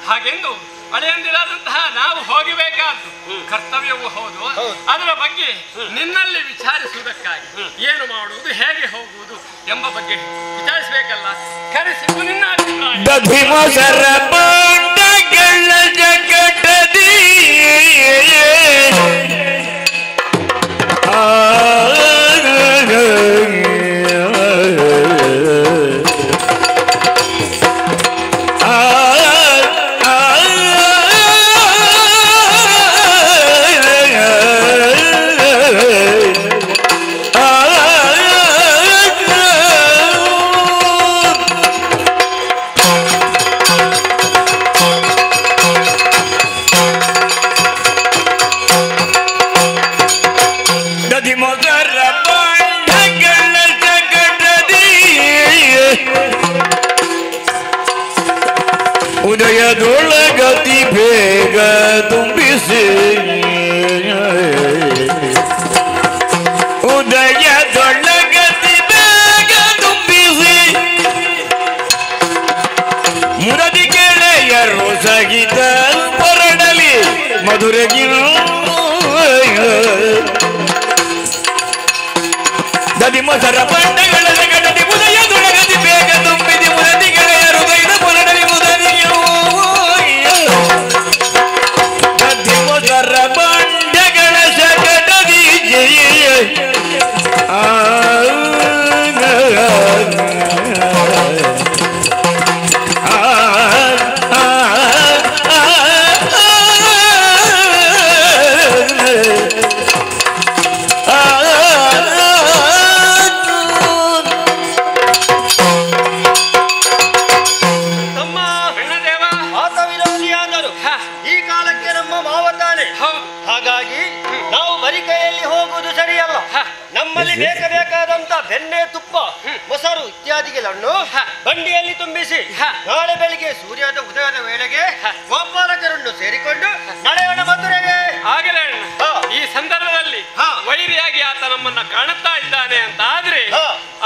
ಹಾಗೆಂದು ಅಳೆಯಂದಿರಾದಂತಹ ನಾವು ಹೋಗಬೇಕಾದ್ದು ಕರ್ತವ್ಯವೂ ಹೌದು. ಅದರ ಬಗ್ಗೆ ನಿನ್ನಲ್ಲಿ ವಿಚಾರಿಸುವುದಕ್ಕಾಗಿ ಏನು ಮಾಡುವುದು, ಹೇಗೆ ಹೋಗುವುದು ಎಂಬ ಬಗ್ಗೆ ವಿಚಾರಿಸಬೇಕಲ್ಲ. ಕರೆಸಿದ್ದು ದಧಿಮಸರ ಬಂಡಗಳ ಜಗಟದಿ ಉದಯದೊಳಗತಿ ಬೇಗ ತುಂಬಿಸಿ ಉದಯದೊಳಗತಿ ಬೇಗ ತುಂಬಿಸಿ ಮುರದಿ ಗೆಳೆಯರು ಸಹಿತ ಹೊರಡಲಿ ಮಧುರಗಿನ ದದಿ ಮೊಸರ ಬಂಡಗಳ ಜಗಟದಿ ಉದಯದೊಳಗತಿ ಬೇಗ ತುಂಬಿಸಿ ಮುರದಿ ಗೆಳೆಯರು ಸಹಿತ ಹೊರಡಲಿ ಮೊದರ ಬಂಡೆಗಳ ಜಗಟದಿ ನಮ್ಮಲ್ಲಿ ಬೇಕಾದಂತ ಬೆಣ್ಣೆ ತುಪ್ಪ ಮೊಸರು ಇತ್ಯಾದಿಗಳನ್ನು ಬಂಡಿಯಲ್ಲಿ ತುಂಬಿಸಿ ನಾಳೆ ಬೆಳಿಗ್ಗೆ ಸೂರ್ಯದ ಉದಯದ ವೇಳೆಗೆ ಗೋಪಾಲಕರನ್ನು ಸೇರಿಕೊಂಡು ನಡೆಯೋಣ ಮಧುರೆಗೆ. ಆಗಲೇ ಈ ಸಂದರ್ಭದಲ್ಲಿ ವೈರಿಯಾಗಿ ಆತ ನಮ್ಮನ್ನ ಕಾಣುತ್ತಾ ಇದ್ದಾನೆ ಅಂತ ಆದ್ರೆ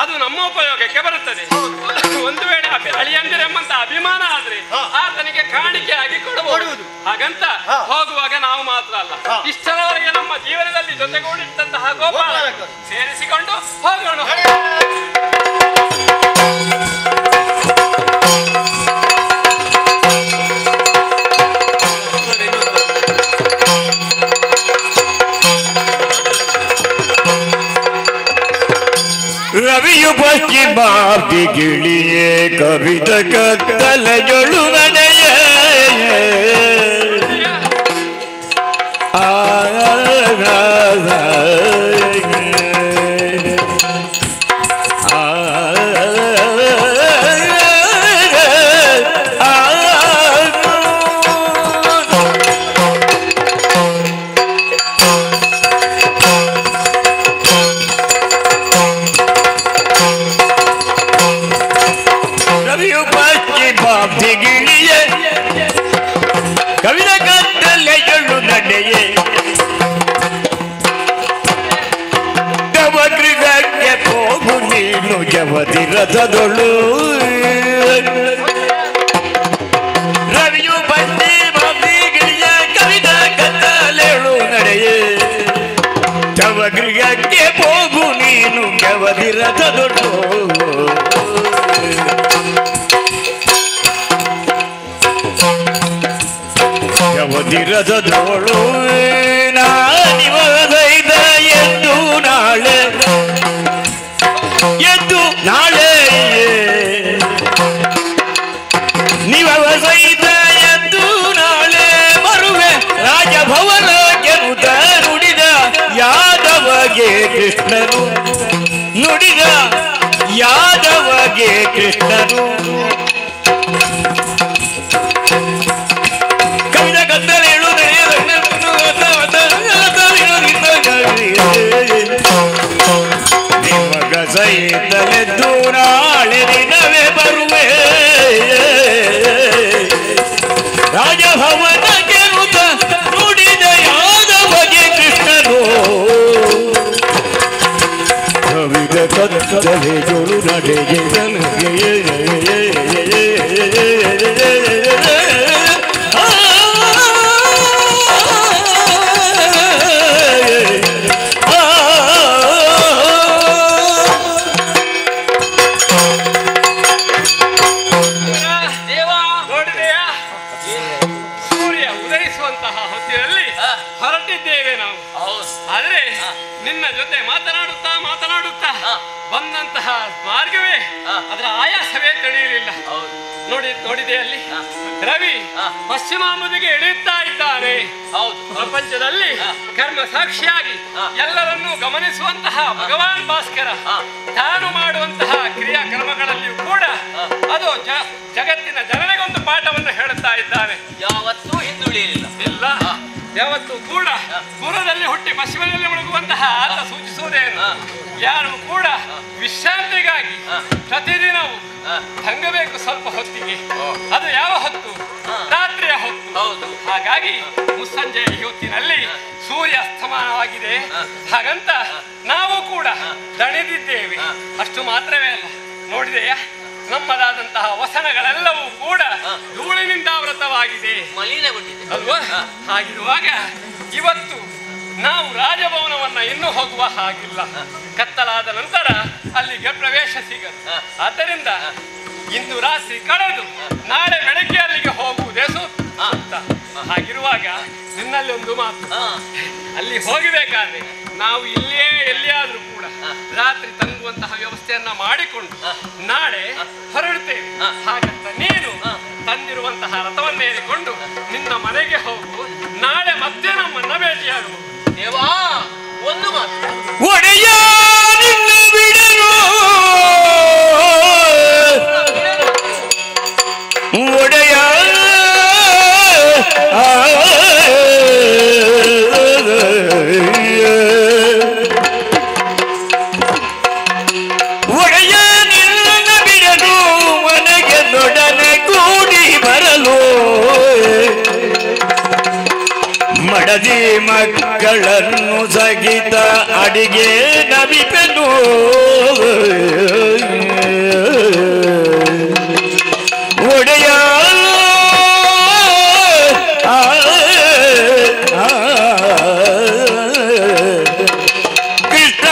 ಅದು ನಮ್ಮ ಉಪಯೋಗಕ್ಕೆ ಬರುತ್ತದೆ. ಒಂದು ವೇಳೆ ಅಳಿಯಂದಿರೆಂಬಂತ ಅಭಿಮಾನ ಆದ್ರೆ ಆತನಿಗೆ ಕಾಣಿಕೆ ಆಗಿ ಕೊಡಬಹುದು. ಹಾಗಂತ ಹೋಗುವಾಗ ನಾವು ಮಾತ್ರ ಅಲ್ಲ, ಇಷ್ಟರವರೆಗೆ ನಮ್ಮ ಜೀವನದಲ್ಲಿ ಜೊತೆಗೂಡಿಟ್ಟಂತಹ ಗೋಪಾಲಕರು ಸೇರಿಸಿಕೊಂಡು ಹೋಗೋಣ. ರವಿಯು ಪಶ್ಚಿಮಾಬ್ದಿ ಗಿಳಿಯೇ ಕವಿತ ಕತ್ತಲೆಯೊಳು ನಡೆಯ ಕವಿದ ಕತ್ತಲೆಯೊಳು ನಡೆಯೇ ಗೃಹಕ್ಕೆ ಹೋಗು ನೀನು ಜವತಿ ರಥದೊಳು ರವಿಯು ಬಂದಿ ಬಾಬಿಗಿಳಿಯ ಕವಿದ ಕತ್ತಲೆಯೊಳು ನಡೆಯೇ ಗೃಹಕ್ಕೆ ಹೋಗು ನೀನು ಜವತಿ ರಥದೊಳು ರಥದೋಳು ನಾನಿವದೈದ ಎದ್ದು ನಾಳೆ ನಿವವ ಸಹಿತ ಎದ್ದು ನಾಳೆ ಬರುವೆ ರಾಜಭವನ ಗೆನುತ ನುಡಿದ ಯಾದವಗೆ ಕೃಷ್ಣನು ನುಡಿದ ಯಾದವಗೆ ಕೃಷ್ಣನು ನಿಮಗ ಸಹಿತಲೆದ್ದು ನಾಳೆ ದಿನವೇ ಬರುವೆ ರಾಜಭವನ ಗೆನುತ ನುಡಿದ ಯಾದವಗೆ ಕೃಷ್ಣನು ಕವಿದ ಕತ್ತಲೆಯೊಳು ನಡೆಗೆ ದೇವ ನಿನ್ನ ಜೊತೆ ಮಾತನಾಡುತ್ತಾ ಬಂದಂತಹ ಮಾರ್ಗವೇ ಅದರ ಆಯಾಸವೇ ತಿಳಿಯಲಿಲ್ಲ. ನೋಡಿದೆ ಅಲ್ಲಿ ರವಿ ಪಶ್ಚಿಮ ಮುದಿಗೆ ಇಳಿಯುತ್ತಾ ಇದ್ದಾನೆ. ಪ್ರಪಂಚದಲ್ಲಿ ಕರ್ಮ ಸಾಕ್ಷಿಯಾಗಿ ಎಲ್ಲರನ್ನೂ ಗಮನಿಸುವಂತಹ ಭಗವಾನ್ ಭಾಸ್ಕರ ತಾನು ಮಾಡುವಂತಹ ಕ್ರಿಯಾಕ್ರಮಗಳಲ್ಲಿಯೂ ಕೂಡ ಅದು ಜಗತ್ತಿನ ಜನರಿಗೊಂದು ಪಾಠವನ್ನು ಹೇಳುತ್ತಾ ಇದ್ದಾನೆ. ಯಾವತ್ತೂ ಹಿಂದುಳಿಯಲಿಲ್ಲ. ಇಲ್ಲ, ಯಾವತ್ತೂ ಕೂಡ ಪೂರ್ವದಲ್ಲಿ ಹುಟ್ಟಿ ಪಶ್ಚಿಮದಲ್ಲಿ ಮುಳುಗುವಂತಹ ಆತ ಸೂಚಿಸುವುದೇನು, ಯಾರು ಕೂಡ ವಿಶ್ರಾಂತಿಗಾಗಿ ಪ್ರತಿದಿನವೂ ತಂಗಬೇಕು ಸ್ವಲ್ಪ ಹೊತ್ತಿಗೆ. ಅದು ಯಾವ ಹೊತ್ತು? ರಾತ್ರಿಯ ಹೊತ್ತು. ಹಾಗಾಗಿ ಮುಸ್ಸಂಜೆಯ ಹೊತ್ತಿನಲ್ಲಿ ಸೂರ್ಯ ಅಸ್ತಮಾನವಾಗಿದೆ. ಹಾಗಂತ ನಾವು ಕೂಡ ದಣಿದಿದ್ದೇವೆ. ಅಷ್ಟು ಮಾತ್ರವೇ ಅಲ್ಲ, ನೋಡಿದೆಯಾ ನಮ್ಮದಾದಂತಹ ವಸನಗಳೆಲ್ಲವೂ ಕೂಡ ಧೂಳಿನಿಂದ ಆವೃತವಾಗಿದೆ, ಮಲಿನಗೊಂಡಿದೆ ಅಲ್ವಾ? ಹಾಗಿರುವಾಗ ಇವತ್ತು ನಾವು ರಾಜಭವನವನ್ನ ಇನ್ನೂ ಹೋಗುವ ಹಾಗಿಲ್ಲ. ಕತ್ತಲಾದ ನಂತರ ಅಲ್ಲಿಗೆ ಪ್ರವೇಶ ಸಿಗದು. ಆದ್ದರಿಂದ ಇಂದು ರಾತ್ರಿ ಕಳೆದು ನಾಳೆ ಬೆಳಗ್ಗೆ ಅಲ್ಲಿಗೆ ಹೋಗುವುದೇ ಸೂಕ್ತ. ಹಾಗಿರುವಾಗ ನಿನ್ನಲ್ಲಿ ಒಂದು ಮಾತು, ಅಲ್ಲಿ ಹೋಗಬೇಕಾದ್ರೆ ನಾವು ಇಲ್ಲೇ ಎಲ್ಲಿಯಾದ್ರೂ ಕೂಡ ರಾತ್ರಿ ತಂಗುವಂತಹ ವ್ಯವಸ್ಥೆಯನ್ನ ಮಾಡಿಕೊಂಡು ನಾಳೆ ಹೊರಡುತ್ತೇವೆ. ಹಾಗಂತ ನೀನು ತಂದಿರುವಂತಹ ರಥವನ್ನೇರಿಕೊಂಡು ನಿನ್ನ ಮನೆಗೆ ಹೋಗು. ನಾಳೆ ಮತ್ತೆ ನಮ್ಮನ್ನ ಭೇಟಿಯಾಗುವ. ದೇವಾ, ಒಂದು ಮಾತು, ಒಡೆಯ ನಿನ್ನ ಬಿಡರು, ಒಡೆಯ ಒಡೆಯ ನಿನ್ನ ಬಿಡರು, ಮನೆಗೆ ದೊಡನೆ ಕೂಡಿ ಬರಲು ಮಡದಿ ಮಕ್ಕಳನ್ನು ಸಹಿತ ಅಡಿಗೆ ನಬಿಪೆನು. ಒಡೆಯ ಕೃಷ್ಣ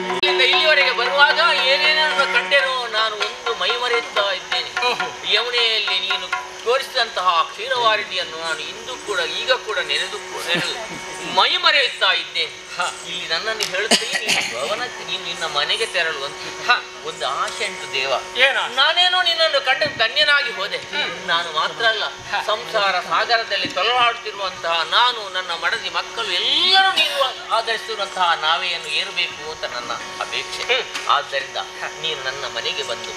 ಕೃಷ್ಣ ಇಲ್ಲಿವರೆಗೆ ಬರುವಾಗ ಏನೇನನ್ನು ಕಂಡೆನೋ ನಾನು ಒಂದು ಮೈಮರೆಯುತ್ತಾ ಇದ್ದೇನೆ. ಯಮುನೆಯಲ್ಲಿ ನೀನು ತೋರಿಸಿದಂತಹ ಕ್ಷೀರವಾರಿಧಿಯನ್ನು ನಾನು ಈಗ ಕೂಡ ನೆನೆದು ಮೈ ಮರೆಯುತ್ತಾ ಇದ್ದೇನೆ. ಇಲ್ಲಿ ನನ್ನನ್ನು ಹೇಳುತ್ತೇನೆ, ನೀನು ಭವನಕ್ಕೆ ನೀನು ನಿನ್ನ ಮನೆಗೆ ತೆರಳುವಂತ ಒಂದು ಆಶೆ ಉಂಟು ದೇವ. ನಾನೇನೋ ನಿನ್ನನ್ನು ಕಂಡು ಧನ್ಯನಾಗಿ ಹೋದೆ. ನಾನು ಮಾತ್ರ ಅಲ್ಲ, ಸಂಸಾರ ಸಾಗರದಲ್ಲಿ ತೊಲಲಾಡುತ್ತಿರುವಂತಹ ನಾನು, ನನ್ನ ಮಡದಿ ಮಕ್ಕಳು ಎಲ್ಲರೂ ನೀನು ಆಧರಿಸಿರುವಂತಹ ನಾವೆಯನ್ನು ಏರಬೇಕು ಅಂತ ನನ್ನ ಅಪೇಕ್ಷೆ. ಆದ್ದರಿಂದ ನೀನು ನನ್ನ ಮನೆಗೆ ಬಂದು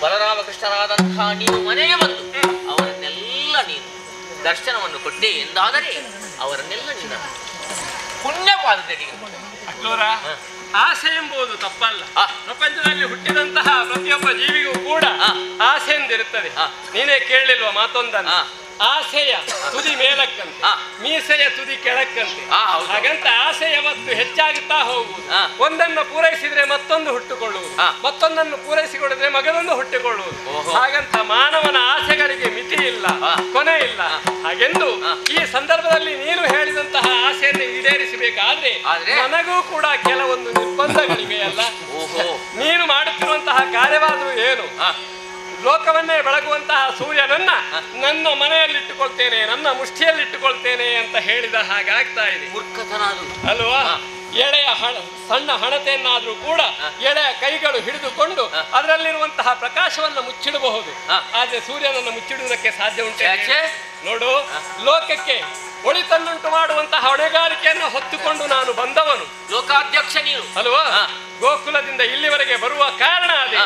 ಬಲರಾಮಕೃಷ್ಣರಾದಂತಹ ನೀನು ಮನೆಗೆ ಬಂದು ಅವರನ್ನೆಲ್ಲ ನೀನು ದರ್ಶನವನ್ನು ಕೊಟ್ಟೆ ಎಂದಾದರೆ ಅವರನ್ನೆಲ್ಲ ನಿನ್ನ ಪುಣ್ಯಪಾದದಡಿಗೆ ಆಸೆ ಎಂಬುದು ತಪ್ಪಲ್ಲ. ಪ್ರಪಂಚದಲ್ಲಿ ಹುಟ್ಟಿದಂತಹ ಪ್ರತಿಯೊಬ್ಬ ಜೀವಿಗೂ ಕೂಡ ಆಸೆ ಎಂದಿರುತ್ತದೆ. ನೀನೇ ಕೇಳಲಿಲ್ವ ಮಾತೊಂದನ್ನು? ಆಸೆಯ ತುದಿ ಮೇಲಕ್ಕಂತೆ, ಮೀಸೆಯ ತುದಿ ಕೆಳಕ್ಕಂತೆ. ಹಾಗಂತ ಆಸೆ ಯಾವತ್ತು ಹೆಚ್ಚಾಗುತ್ತಾ ಹೋಗುವುದು. ಒಂದನ್ನು ಪೂರೈಸಿದ್ರೆ ಮತ್ತೊಂದು ಹುಟ್ಟುಕೊಳ್ಳುವುದು, ಮತ್ತೊಂದನ್ನು ಪೂರೈಸಿಕೊಳ್ಳಿದ್ರೆ ಮಗದೊಂದು ಹುಟ್ಟಿಕೊಳ್ಳುವುದು. ಹಾಗಂತ ಮಾನವನ ಆಸೆಗಳಿಗೆ ಮಿತಿ ಇಲ್ಲ, ಕೊನೆ ಇಲ್ಲ. ಹಾಗೆಂದು ಈ ಸಂದರ್ಭದಲ್ಲಿ ನೀನು ಹೇಳಿದಂತಹ ಆಸೆಯನ್ನು ಈಡೇರಿಸಬೇಕಾದ್ರೆ ನನಗೂ ಕೂಡ ಕೆಲವೊಂದು ನಿರ್ಬಂಧಗಳಿವೆ ಅಲ್ಲ. ನೀನು ಮಾಡುತ್ತಿರುವಂತಹ ಕಾರ್ಯವಾದರೂ ಏನು? ಲೋಕವನ್ನೇ ಬೆಳಗುವಂತಹ ಸೂರ್ಯನನ್ನ ನನ್ನ ಮನೆಯಲ್ಲಿಟ್ಟುಕೊಳ್ತೇನೆ, ನನ್ನ ಮುಷ್ಟಿಯಲ್ಲಿಟ್ಟುಕೊಳ್ತೇನೆ ಅಂತ ಹೇಳಿದ ಹಾಗಾಗ್ತಾ ಇದೆ. ಅಲ್ವಾ? ಎಳೆಯ ಸಣ್ಣ ಹಣತೆಯನ್ನಾದ್ರೂ ಕೂಡ ಎಳೆಯ ಕೈಗಳು ಹಿಡಿದುಕೊಂಡು ಅದರಲ್ಲಿರುವಂತಹ ಪ್ರಕಾಶವನ್ನು ಮುಚ್ಚಿಡಬಹುದು. ಆದ್ರೆ ಸೂರ್ಯನನ್ನು ಮುಚ್ಚಿಡುವುದಕ್ಕೆ ಸಾಧ್ಯ ಉಂಟೆ? ನೋಡು, ಲೋಕಕ್ಕೆ ಒಳಿತನ್ನುಂಟು ಮಾಡುವಂತಹ ಹೊಣೆಗಾರಿಕೆಯನ್ನು ಹೊತ್ತುಕೊಂಡು ನಾನು ಬಂದವನು, ಲೋಕಾಧ್ಯಕ್ಷ ನೀನು ಅಲ್ವಾ? ಗೋಕುಲದಿಂದ ಇಲ್ಲಿವರೆಗೆ ಬರುವ ಕಾರಣ ಅದೇ.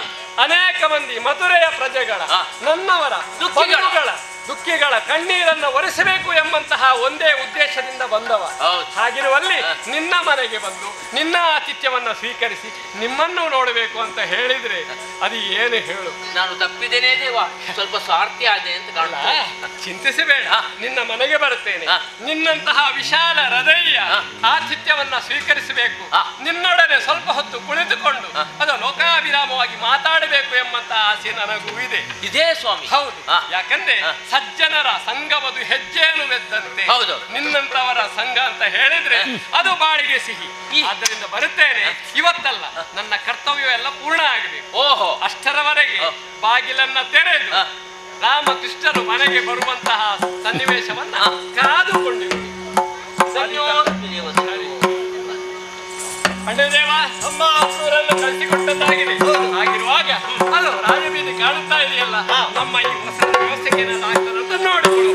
ಅನೇಕ ಮಂದಿ ಮಧುರೆಯ ಪ್ರಜೆಗಳ, ನನ್ನವರ ದುಃಖಿಗಳ ಕಣ್ಣೀರನ್ನು ಒರೆಸಬೇಕು ಎಂಬಂತಹ ಒಂದೇ ಉದ್ದೇಶದಿಂದ ಬಂದವ. ಹಾಗಿರುವಲ್ಲಿ ನಿನ್ನ ಮನೆಗೆ ಬಂದು ನಿನ್ನ ಆತಿಥ್ಯವನ್ನ ಸ್ವೀಕರಿಸಿ ನಿಮ್ಮನ್ನು ನೋಡಬೇಕು ಅಂತ ಹೇಳಿದ್ರೆ ಅದು ಏನು ಹೇಳು? ನಾನು ತಪ್ಪಿದ್ದೇನೆ ದೇವ, ಸ್ವಲ್ಪ ಸ್ವಾರ್ಥಿ ಆದೆ ಅಂತ ಕಾಣ. ಚಿಂತಿಸಬೇಡ, ನಿನ್ನ ಮನೆಗೆ ಬರುತ್ತೇನೆ. ನಿನ್ನಂತಹ ವಿಶಾಲ ಹೃದಯ ಆತಿಥ್ಯವನ್ನ ಸ್ವೀಕರಿಸಬೇಕು. ನಿನ್ನೊಡನೆ ಸ್ವಲ್ಪ ಹೊತ್ತು ಕುಳಿತುಕೊಂಡು ಅದು ಲೋಕಾಭಿರಾಮವಾಗಿ ಮಾತಾಡಬೇಕು ಎಂಬಂತಹ ಆಸೆ ನನಗೂ ಇದೆ. ಇದೇ ಸ್ವಾಮಿ. ಹೌದು, ಯಾಕಂದ್ರೆ ಸಜ್ಜನರ ಸಂಘವದು ಹೆಜ್ಜೆಯನ್ನು ವೆದ್ದಂತೆ. ನಿನ್ನಂತವರ ಸಂಘ ಅಂತ ಹೇಳಿದ್ರೆ ಅದು ಬಾಳಿಗೆ ಸಿಹಿ. ಆದ್ದರಿಂದ ಬರುತ್ತೇನೆ, ಇವತ್ತಲ್ಲ, ನನ್ನ ಕರ್ತವ್ಯ ಎಲ್ಲ ಪೂರ್ಣ ಆಗಬೇಕು. ಅಷ್ಟರವರೆಗೆ ಬಾಗಿಲನ್ನ ತೆರೆದು ರಾಮಕೃಷ್ಣರು ಮನೆಗೆ ಬರುವಂತಹ ಸನ್ನಿವೇಶವನ್ನ ಕಾದುಕೊಂಡಿರು. ಪಂಡದೇವ ನಮ್ಮ ಊರನ್ನು ಕಳಿಸಿಕೊಟ್ಟದ್ದಾಗಿದೆ. ಆಗಿರುವಾಗ ಅದು ರಾಜಬೀದಿ ಕಾಣುತ್ತಾ ಇದೆಯಲ್ಲ, ನಮ್ಮ ಈ ಹೊಸ ವ್ಯವಸ್ಥೆಗೆ ಏನಾದ್ರು ಆಗ್ತದಂತ ನೋಡಿಕೊಳ್ಳು.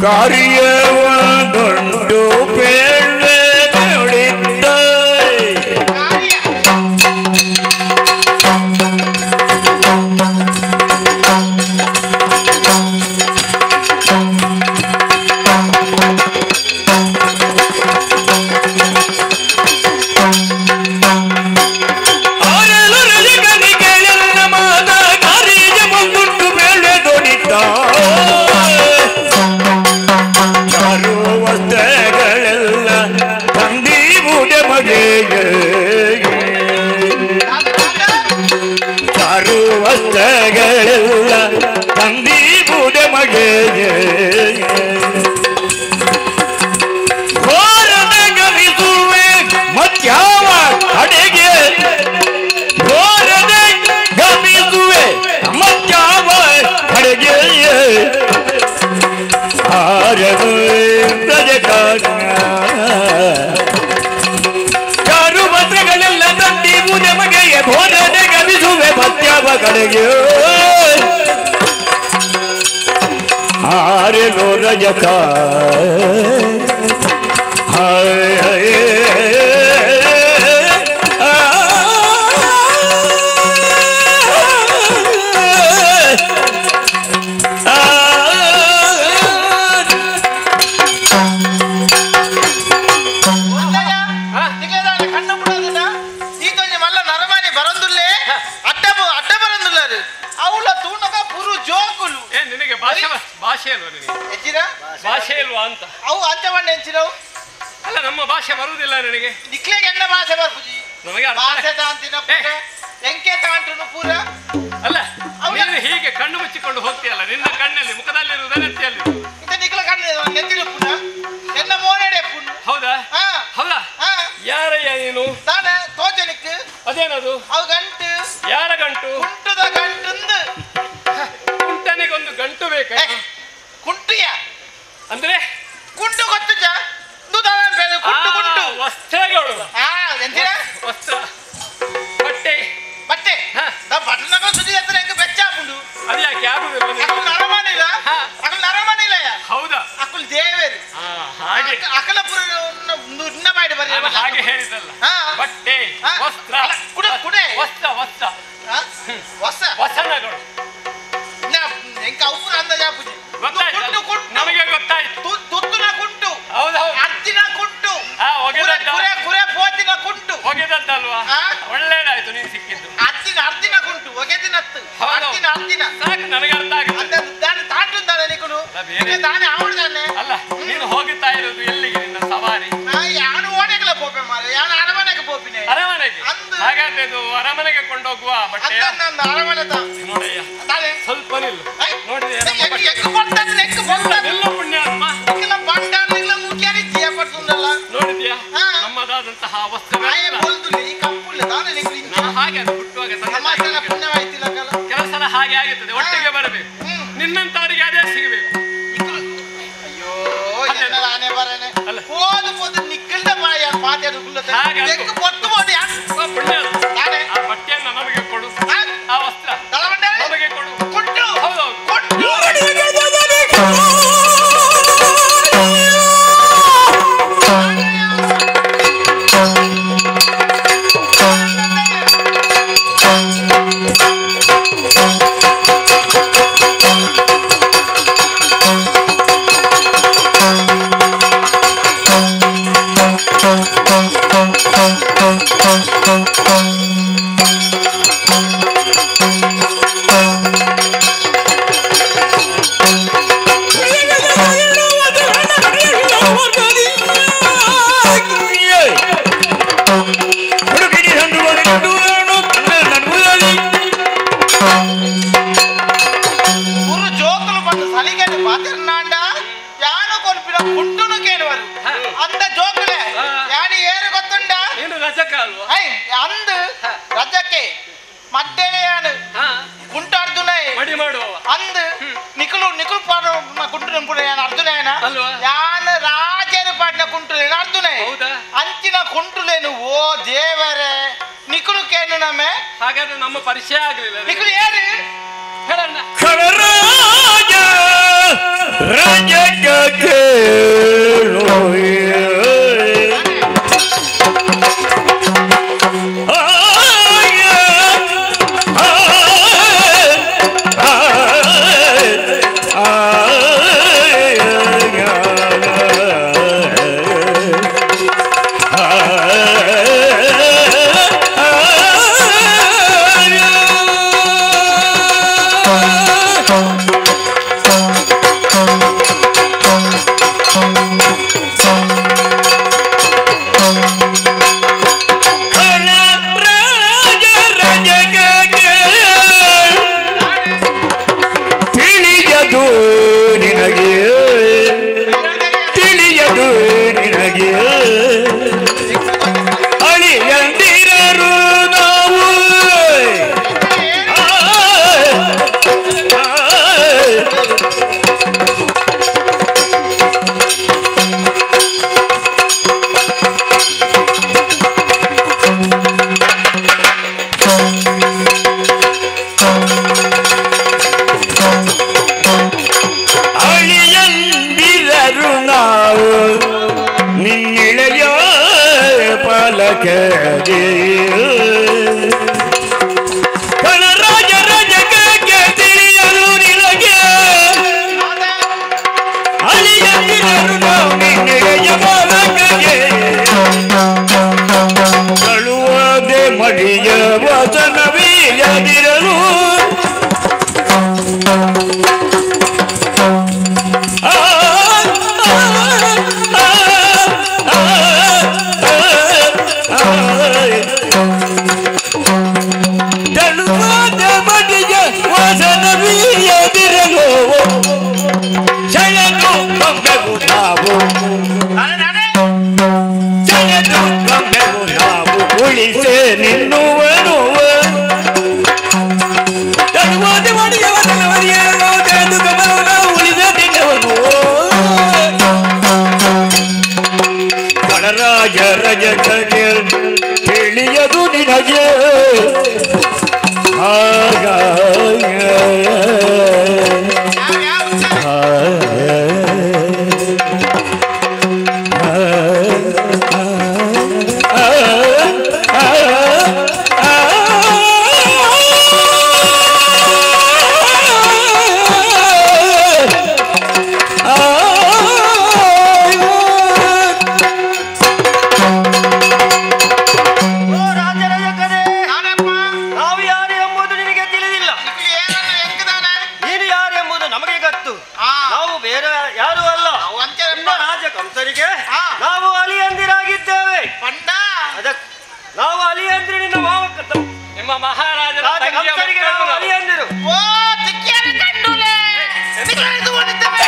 ಕಾರ್ಯವೊಂದುಂಟು ಬೇಳೆ ನುಡಿತ ವಸ್ತುಗಳೆಲ್ಲ ತಂದಿ ಬುಡ ಮಗೆ ಹೋರದ ಗಮಿಸುವೆ ಮತ್ಯಾವ ಕಡೆಗೆ ಹೋರದ ಗಮಿಸುವೆ ಮತ್ಯಾವ ಕಡೆಗೆ ಆರದು ಚಾರು ವಸ್ತ್ರಗಳೆಲ್ಲ ತಂದಿ ಬುಡ ಮಗೆ ಹೋರದ ಗಮಿಸುವೆ ಮತ್ಯಾವ ಕಡೆಗೆ ಆರೆ ರಜಕ ಭಾಷೆ ಇಲ್ವಾ ಅಂತ ಅವು ಅಂಚವಣ್ಣ ಎಂಚಿನವು ಅಲ್ಲ, ನಮ್ಮ ಭಾಷೆ ಬರುವುದಿಲ್ಲ ನನಗೆ. ನಿಕ್ಲೆಗೆ ಎನ್ನ ಭಾಷೆ ಬರ್ಪುಜಿ ನಮಗೆ ಭಾಷೆ ತಾಂತಿನ ಪೂರ ಎಂಕೆ ತಾಂಟನು ಪೂರ ಅಲ್ಲ. ನೀನು ಹೀಗೆ ಕಣ್ಣು ಮುಚ್ಚಿಕೊಂಡು ಹೋಗ್ತೀಯಲ್ಲ, ನಿನ್ನ ಕಣ್ಣಲ್ಲಿ ಮುಖದಲ್ಲಿರುವುದ ನೆತ್ತಿಯಲ್ಲಿ ಇಂತ ನಿಕ್ಲ ಕಣ್ಣು ನೆತ್ತಿನ ಪುನ ಎನ್ನ ಮೋನೆಡೆ ಪುನು. ಹೌದಾ? ಹೌದಾ? ಯಾರಯ್ಯ ನೀನು? ತಾನೆ ತೋಚನಿಕ್ ಅದೇನದು? ಅವು ಗಂಟು. ಯಾರ ಗಂಟು? ಕುಂಟುದ ಗಂಟುಂದು. ಕುಂಟನಿಗೊಂದು ಗಂಟು ಬೇಕಾ? ಕುಂಟುಯ ಅಂದ್ರೆ ಕುಂಟು ಗೊತ್ತುಜ ಕುಂಟು ಕುಂಟು ವಸ್ತ್ರಗಳು. ಎಂತಿನ ವಸ್ತ್ರ ಬಟ್ಟೆ ಬಟ್ಟೆ ಬಟ್ಟೆ ಸುದ್ದಿ ಹತ್ರ ಹೆಂಗ ಬೆಚ್ಚ ಹಾಕೊಂಡು ಅದು ಯಾಕೆ ಆಗುದಿಲ್ಲ? ನರಮನಿಲ್ಲ ಅಕಲ್ ನರಮನಿಲ್ಲ. ಹೌದಾ? ಅಕಲ್ ದೇವೇರು ಹಾಗೆ ಅಕಲಪುರ ನಿನ್ನ ಮಾಡಿ ಬರೀ ಹಾಗೆ ಹೇಳಿದಲ್ಲ. ಬಟ್ಟೆ ವಸ್ತ್ರ ಕುಡೆ ಕುಡೆ ವಸ್ತ್ರ ವಸ್ತ್ರ ಹೊಸ ವಸನಗಳು ಹೆಂಗ ಅವ್ರ ಅಂದಾಜ ಪೂಜಿ ಗೊತ್ತಾಯ್ತು. ನಮಗೆ ಗೊತ್ತಾಯ್ತು. ತುತ್ತುನ ಕುಂಟು. ಹೌದೌದು. ಅರ್ಜಿನ ಕುಂಟು. ಕುರೆ ಕುರೆ ಪೋತಿನ ಕುಂಟು. ಒಗೆದದ್ದಲ್ವಾ? ಒಳ್ಳೇದಾಯ್ತು ನೀನು ಸಿಕ್ಕಿದ್ದು. ಅರ್ಜಿನ ಕುಂಟು ಒಗೆದಿನತ್ತು. ಅರ್ಜಿನ ಸಾಕು, ನನಗೆ ಅರ್ಥ ಆಗುತ್ತೆ. దాని తాంటుందా నీకు దాని ఆవిడదాన్ని ಅಲ್ಲ, ನೀನು ಹೋಗುತ್ತಾ ಇರೋದು ಎಲ್ಲಿಗೆ ನಿನ್ನ ಸವಾರಿ? ಯಾನು ಓಣೆಗಳ ಪೋಪೆ ಮಾರೆ ಯಾನು ಅರಮನೆಗೆ ಪೋಪಿನೇ. ಅರಮನೆಗೆ? ಹಾಗಾದ್ರೆ ಇದು ಅರಮನೆಗೆ ಕೊಂಡೋಗುವ ಬಟ್ಟೆ ಅರಮನೆ ನೋಡಯ್ಯ, ಸ್ವಲ್ಪ ನಿಲ್ಲು. ನೋಡಿದೆ ನಿಲ್ಲು ಪುಣ್ಯಾತ್ಮ. ನೋಡಿದ್ಯಾ ನಮ್ಮದಾದಂತಹ ವಸ್ತುಗಳು ಹಾಗೆ ಅದು ಹುಟ್ಟುವಾಗ ಕೆಲವು ಸಲ ಹಾಗೆ ಆಗುತ್ತದೆ. ಒಟ್ಟಿಗೆ ಬರಬೇಕು, ನಿನ್ನಂತವರಿಗೆ ಅದೇ ಸಿಗಬೇಕು. ಆ ಬಟ್ಟೆಯನ್ನು ನಮಗೆ ಕೊಡು, ಆ ವಸ್ತ್ರ ನಮಗೆ ಕೊಡು. ಹೌದೌದು. ಗುರು ಜೋಕುಲು ಬಂದು ಸಲಿಗೆನು ಮಾತಿರ್ನಾಂಡ ಯಾನು ಕೊಲ್ಪಿನ ಕುಂಟುನು ಕೇಳುವರು ಅಂದ ಜೋಕುಲೆ ಯಾನಿ ಏರು ಗೊತ್ತುಂಡ ನೀನು ರಜಕ ಅಲ್ವಾ? ಐ ಅಂದು ರಜಕ್ಕೆ ಮಡ್ಡೆಲೆಯಾನು ಕುಂಟಾರ್ಜುನೈ ಮಡಿ ಮಾಡುವ ಅಂದು ನಿಕುಲು ಪಾಡು ಕುಂಟುನ ಪುಡ ಯಾನು ಅರ್ಜುನಯನ ಅಲ್ವಾ? ಯಾನು ರಾಜರು ಪಾಡಿನ ಕುಂಟುಲೇನು ಅರ್ಜುನೈ ಹೌದಾ? ಅಂಚಿನ ಕುಂಟುಲೇನು ಓ ದೇವರೇ ನಿಕುಲು ಕೇನು ನಮ್ಮೆ ಹಾಗಾದ್ರೆ ನಮ್ಮ ಪರಿಚಯ ಆಗ್ಲಿಲ್ಲ. ನಿಕುಲು ಏರು ಹೇಳಣ್ಣ. ಖಳರಾಜ ರಜಕ ಕೇಳೋಯ ರಾಜ ರಜಕಕ್ಕೆ ತಿಳಿಯಲು ನಿನಗೆ ಅಳಿಯದಿರಲು ನಿನ್ನೆಯ ಬಾಲಕಗೆ ಕಳುವದೆ ಮಡಿಯ ವಚನವೀಯದಿರಲು ಉಳಿಸೆ ನಿನ್ನುವನು ಉಳಿದ ನಿನ್ನವನು ಗಣರಾಜ ರಜಕಗೆ ತಿಳಿಯದು ನಿನಗೆ ನಾವು ಅಲಿಯಂದಿರಾಗಿದ್ದೇವೆ. ನಾವು ಅಲಿಯಂದಿರು ನಿನ್ನ ಮಾವಕ್ಕ ನಿಮ್ಮ ಮಹಾರಾಜರ ಕಂಸರಿಗೆ ನಾವು ಅಲಿಯಂದಿರು. ಓ ತಿಕ್ಕಿಯರ ಕಂಡುಲೆ ಇದು ಒಳಿತವೇ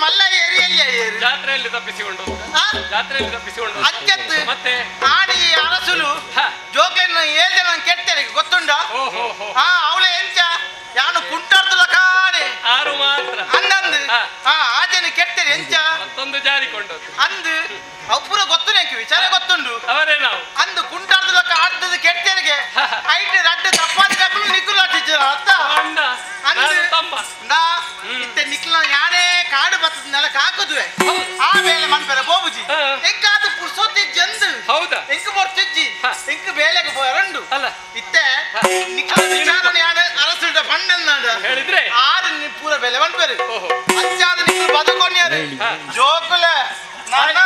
ಮಲ್ಲ ಏರಿಯಲ್ಲಿ ಜಾತ್ರೆಯಲ್ಲಿ ತಪ್ಪಿಸಿಕೊಂಡು ಜಾತ್ರೆಯಲ್ಲಿ ತಪ್ಪಿಸಿಕೊಂಡು ಅಚ್ಚತ್ತು ಮತ್ತೆ ಆಡಿ ಅರಸುಲು ಜೋಕ್ಲೆನ್ನ 7 ಜನ ಕೆಟ್ಟರೆ ಗೊತ್ತುಂಡ ಅವಳೆ ಎಂಚ ಯಾನು ಕುಂಟಾಡ್ತಲ ಕಾಣೆ 6 ಮಾತ್ರ ಅಂದಂದು ಆಜನ ಕೆಟ್ಟರೆ ಎಂಚ ಮತ್ತೊಂದು ಜಾರಿಕೊಂಡು ಅಂದು ಅಪ್ಪುರ ಗೊತ್ತು ನೆಂಕು ವಿಚಾರ ಗೊತ್ತುಂಡು ಅವರೇ ನಾವು ಅಂದು ಕುಂಟಾಡ್ತಲ ಆಡ್ತದ ಕೆಟ್ಟರಿಗೆ ಐಟ್ ರಡ್ಡು ತಪ್ಪಾದ ಕಕ್ಕಲು ನಿಕ್ಕುಲ ಟೀಚರ್ ಅತ್ತ ಅಣ್ಣ ನಾನು ತಮ್ಮ ನಾ ಇತ್ತೆ ನಿಕ್ಲ ಯಾನೇ ಕಾಡು ಬತ್ತದ ನೆಲ ಕಾಕುದುವೆ ಆ ಬೇಲೆ ಮನ್ಪೆರ ಬೋಬುಜಿ ಎಂಕಾದ ಪುರ್ಸೋತಿ ಜಂದು ಹೌದಾ ಎಂಕ ಬರ್ತಿಜ್ಜಿ ಎಂಕ ಬೇಲೆಗೆ ಬರಂಡು ಅಲ್ಲ ಇತ್ತೆ ನಿಕ್ಲ ವಿಚಾರಣ ಯಾನೆ ಅರಸುಡ ಬಂಡನ್ನಾಡ ಹೇಳಿದ್ರೆ ಆರು ಪೂರ ಬೇಲೆ ಮನ್ಪೆರು ಅಚ್ಚಾದ ನಿಕ್ಲ ಬದುಕೊನ್ಯಾರು ಜೋಕುಲೆ ನಾನ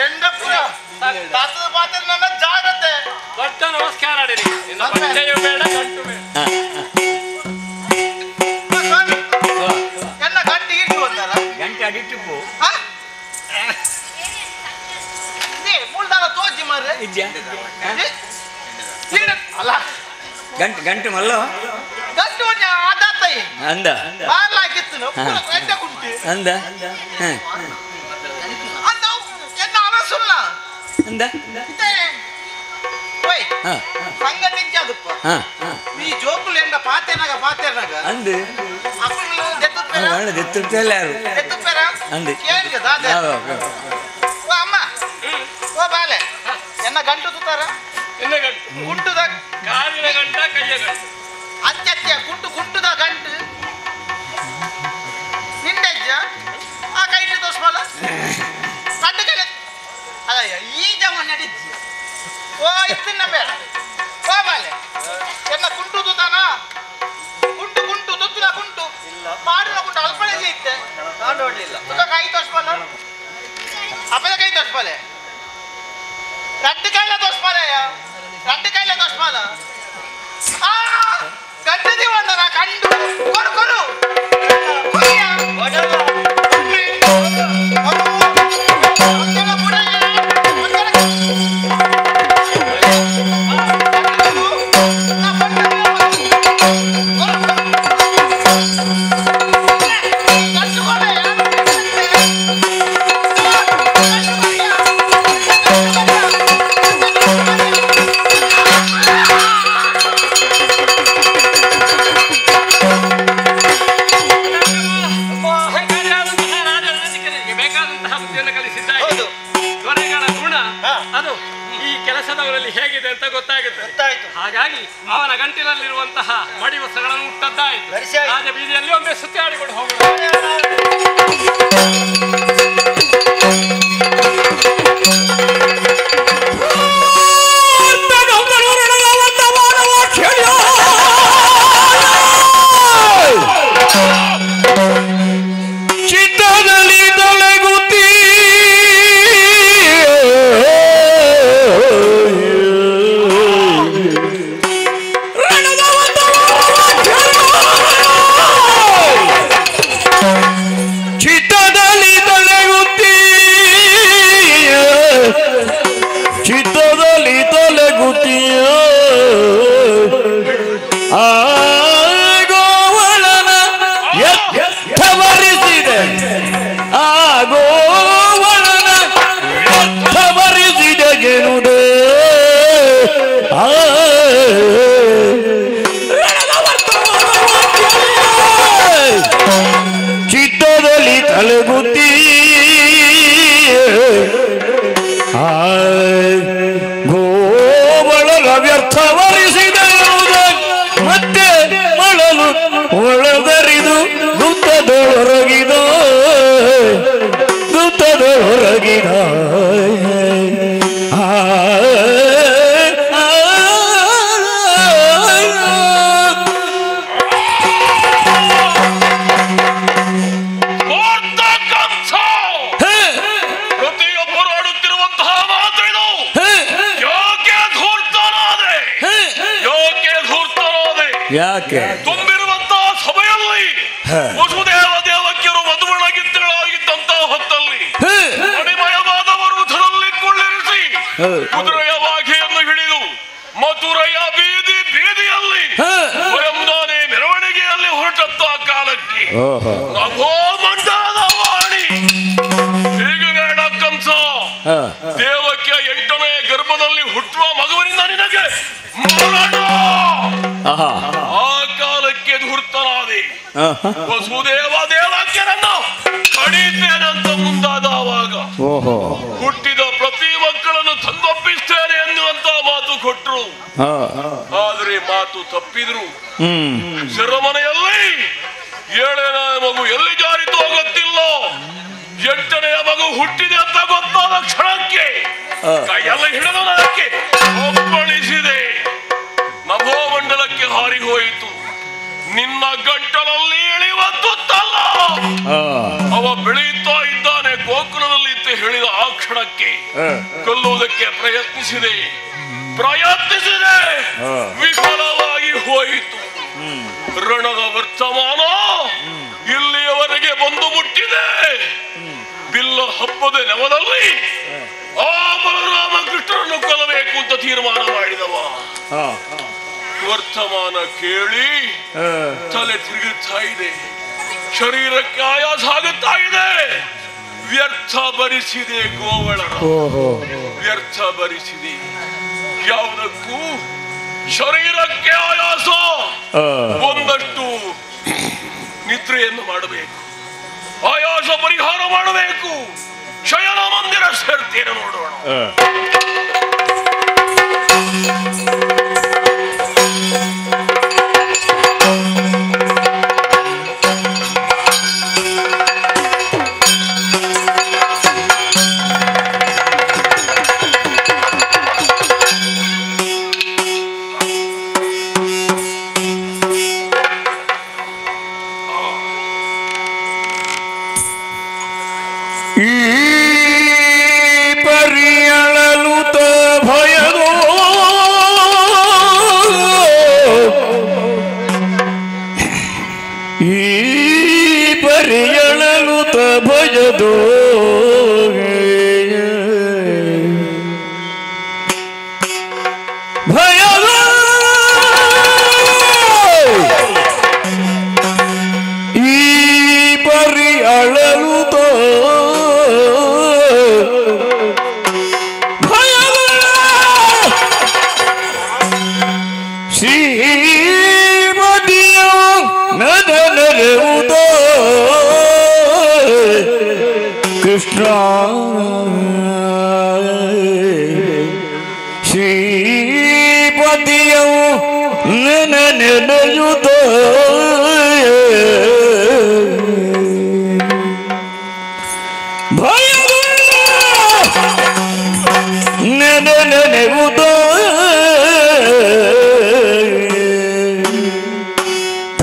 ಎಂಡ ಪುರ ತಾತದ ಪಾತ್ರ ನನ್ನ ಜಾಗತೆ ದೊಡ್ಡ ನಮಸ್ಕಾರ ಅಡಿರಿ ಇನ್ನ ಪಂಚೆಯೂ ಬೇಡ ಗಂಟು ಬೇಡ ಎನ್ನ ಗಂಟೆ ಇಟ್ಟು ಬಂದಲ್ಲ ಗಂಟೆ ಅಡಿಟ್ಟು ಮುಳ್ದಾಲ ತೋಜಿ ಮಾರ್ರೆ ಇದ್ಯಾ ಅಲ್ಲ ಗಂಟೆ ಗಂಟೆ ಮಲ್ಲ ಗಂಟು ಒಂಜ ಆದಾತೈ ಅಂದ ಬಾರ್ಲಾಕಿತ್ತು ಎಡ್ಡ ಕುಂಟಿ ಅಂದ ಅಂದ ಎನ್ನ ಅರಸುಲ್ಲ ಅಂದ ಓಯ್ ಸಂಗತಿ ಅದಪ್ಪ ಈ ಜೋಕುಲು ಎಂಡ ಪಾತೆರ್ನಾಗ ಅಂದು ಅಪ್ಪಳು ದೆತ್ತುಪೇರ ಒಳ್ಳೆ ದೆತ್ತುತ್ತಲ್ಲ ಯಾರು ದೆತ್ತುಪೇರ ಅಂದು ಕೇಳಿಗೆ ದಾದೆ ಓ ಅಮ್ಮ ಓ ಬಾಲೆ ಎನ್ನ ಗಂಟು ತುತ್ತಾರ ಇನ್ನ ಗಂಟು ಕುಂಟುದ ಕಾಲಿನ ಗಂಟ ಕೈಯ ಗಂಟು ಅತ್ಯತ್ಯ ಕುಂಟುದ ಗಂಟು ನಿಂಡೆಜ್ಜ ಆ ಕೈಟು ತೋರ್ಸ್ಬಲ್ಲ ಗಂಟು ಕೈ ಅಯ್ಯ ಈ ಜಮ ನಡಿಜ್ಜಿ ಓ ಇತ್ತಿನ ಬೇಡ ಓ ಬಾಲೆ ಎನ್ನ ಕುಂಟು ತುತ್ತಾನ ಕುಂಟು ತುತ್ತಿನ ಕುಂಟು ಮಾಡಿನ ಕುಂಟು ಅಲ್ಪನೆ ಇತ್ತೆ ನಾನು ನೋಡ್ಲಿಲ್ಲ ಕೈ ತೋರ್ಸ್ಬಲ್ಲ ಅಪ್ಪದ ಕೈ ತೋರ್ಸ್ಬಲೆ ರಡ್ಡು ಕೈಲ ತೋರ್ಸ್ಬಾಲ ಗಂಟೆ ದಿವಂದನ ಕಂಡು ಕೊರು ಹೇಗಿದೆ ಅಂತ ಗೊತ್ತಾಗುತ್ತೆ. ಹಾಗಾಗಿ ಅವನ ಗಂಟಿನಲ್ಲಿರುವಂತಹ ಮಡಿ ವಸ್ತ್ರಗಳನ್ನು ಮುಟ್ಟದ್ದಾಯಿತು. ರಾಜ ಬೀದಿಯಲ್ಲಿ ಒಮ್ಮೆ ಸುತ್ತಾಡಿಕೊಂಡು ಹೋಗೋಣ. ಚಿತ್ತದಲ್ಲಿ ತಲೆಗುತ್ತಿ ಗೋವಳಗ ವ್ಯರ್ಥವರಿಸಿದ ಮತ್ತೆ ಮಳಲು ಒಳಗರಿದು ಗುತ್ತದೊಳಗಿದ ಯಾಕೆ ತುಂಬಿರುವಂತಹ ಸಭೆಯಲ್ಲಿ ವಸುದೇವ ದೇವಕಿಯರು ಮದುವೆಳಾಗಿದ್ದಳಾಗಿದ್ದಂತಹ ಹೊತ್ತಲ್ಲಿ ಮಣಿಮಯವಾದವರು ಧರಲ್ಲಿ ಕೊಳ್ಳಿರಿಸಿ ಕುದುರೆಯ ವಾಘೆಯನ್ನು ಹಿಡಿದು ಮಥುರೆಯ ಬೀದಿಯಲ್ಲಿ ಸ್ವಯಂದಾನೆ ಮೆರವಣಿಗೆಯಲ್ಲಿ ಹೊರಟಂತಹ ಕಾಲಕ್ಕೆ ನಭೋ ಮಂಡಲದ ದೇವಕ್ಕೆ 8ನೇ ಗರ್ಭದಲ್ಲಿ ಹುಟ್ಟುವ ಮಗುವಿನಿಂದ ನಿನಗೆ ಮರಣ. ಆ ಕಾಲಕ್ಕೆ ಧೂರ್ತನಾದೆ. ವಸುದೇವ ದೇವಕ್ಯರನ್ನು ಕಡಿತೇನಂತ ಮುಂದಾದವಾಗ ಹುಟ್ಟಿದ ಪ್ರತಿ ಮಕ್ಕಳನ್ನು ತಂದೊಪ್ಪಿಸ್ತೇನೆ ಎನ್ನುವಂತ ಮಾತು ಕೊಟ್ಟರು. ಆದ್ರೆ ಮಾತು ತಪ್ಪಿದ್ರು. ಸೆರೆಮನೆಯಲ್ಲಿ 7ನೇ ಮಗು ಎಲ್ಲಿ ಜಾರಿತೋ ಗೊತ್ತಿಲ್ಲ. 8ನೆಯ ಮಗು ಹುಟ್ಟಿದೆ ಅಂತ ಗೊತ್ತಾದ ಕ್ಷಣಕ್ಕೆ ಕೈಯಲ್ಲಿ ಹಿಡಿದು ನನಗೆ ಒಪ್ಪಳಿಸಿದೆ. ನಭೋಮಂಡಲಕ್ಕೆ ಹಾರಿ ಹೋಯಿತು. ನಿನ್ನ ಗಂಟಲಲ್ಲಿ ಇಳಿಯುವಂತಲ್ಲ, ಅವ ಬೆಳೆಯುತ್ತಾ ಇದ್ದಾನೆ ಗೋಕುಲದಲ್ಲಿ ಅಂತ ಹೇಳಿದ ಆ ಕ್ಷಣಕ್ಕೆ ಕೊಲ್ಲುವುದಕ್ಕೆ ಪ್ರಯತ್ನಿಸಿದೆ. ವಿಫಲವಾಗಿ ಹೋಯಿತು. ರಣದ ವರ್ತಮಾನ ಇಲ್ಲಿಯವರೆಗೆ ಬಂದು ಮುಟ್ಟಿದೆ. ಬಿಲ್ಲ ಹಬ್ಬದ ನೆವದಲ್ಲಿ ಆ ಬಲರಾಮಕೃಷ್ಣರನ್ನು ಕೊಲ್ಲಬೇಕು ಅಂತ ತೀರ್ಮಾನ ಮಾಡಿದವ. ವರ್ತಮಾನ ಕೇಳಿ ತಲೆ ತಿರುಗುತ್ತಾ ಇದೆ. ಶರೀರಕ್ಕೆ ಆಯಾಸ ಆಗುತ್ತಾ ಇದೆ. ವ್ಯರ್ಥ ಭರಿಸಿದೆ ಗೋವಳ, ವ್ಯರ್ಥ ಭರಿಸಿದೆ. ಯಾವುದಕ್ಕೂ ಶರೀರಕ್ಕೆ ಆಯಾಸ, ಒಂದಷ್ಟು ನಿದ್ರೆಯನ್ನು ಮಾಡಬೇಕು, ಆಯಾಸ ಪರಿಹಾರ ಮಾಡಬೇಕು. ಶಯನ ಮಂದಿರ ಸೇರ್ತೇನೆ, ನೋಡೋಣ.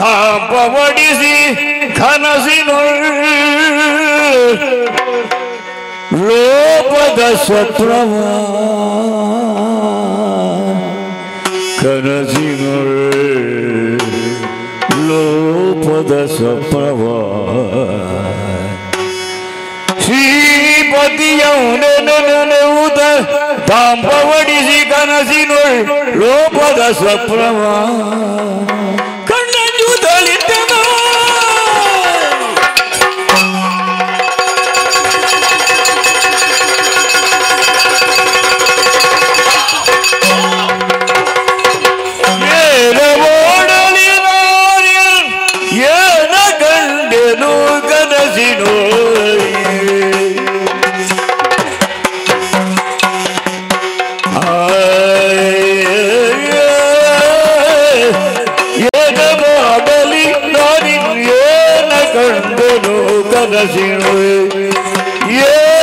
ತಾಪವಡಿಸಿ ಲೋಪದ ಸ್ವಪ್ರವ ಕನಸಿನೊಳ್ ಲೋಪದ ಸ್ವಪ್ರವ ಶ್ರೀಪತಿಯೌನೆನೆನೆವುದ ತಾಂಬವಡಿಸಿ ಕನಸಿನೊಳ್ ಲೋಪದ ಸ್ವಪ್ರವ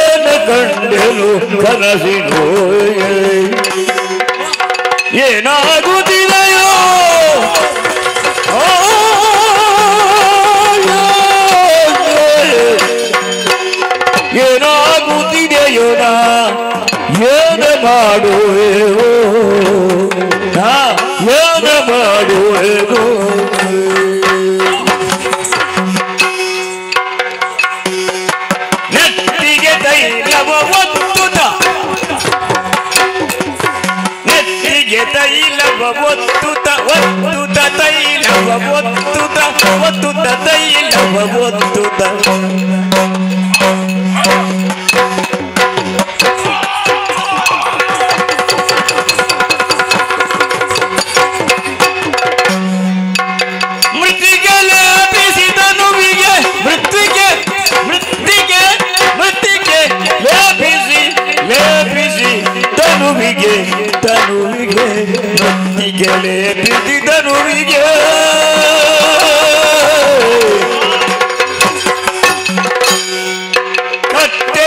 ಏನು ಕಂಡೆನು ಕನಸಿನೋ ಏನಾಗುತ್ತಿದೆಯೋ ಏನಾಗುತ್ತಿದೆಯೋ ನಾ ಏನು ಮಾಡುವೆವೋ ನಾ ಏನು ಮಾಡುವೆವೋ ತೈಲವ ಒತ್ತುತ ಒತ್ತುತ ತೈಲವ ಒತ್ತುತ ಒತ್ತುತ ತೈಲವ ಒತ್ತುತ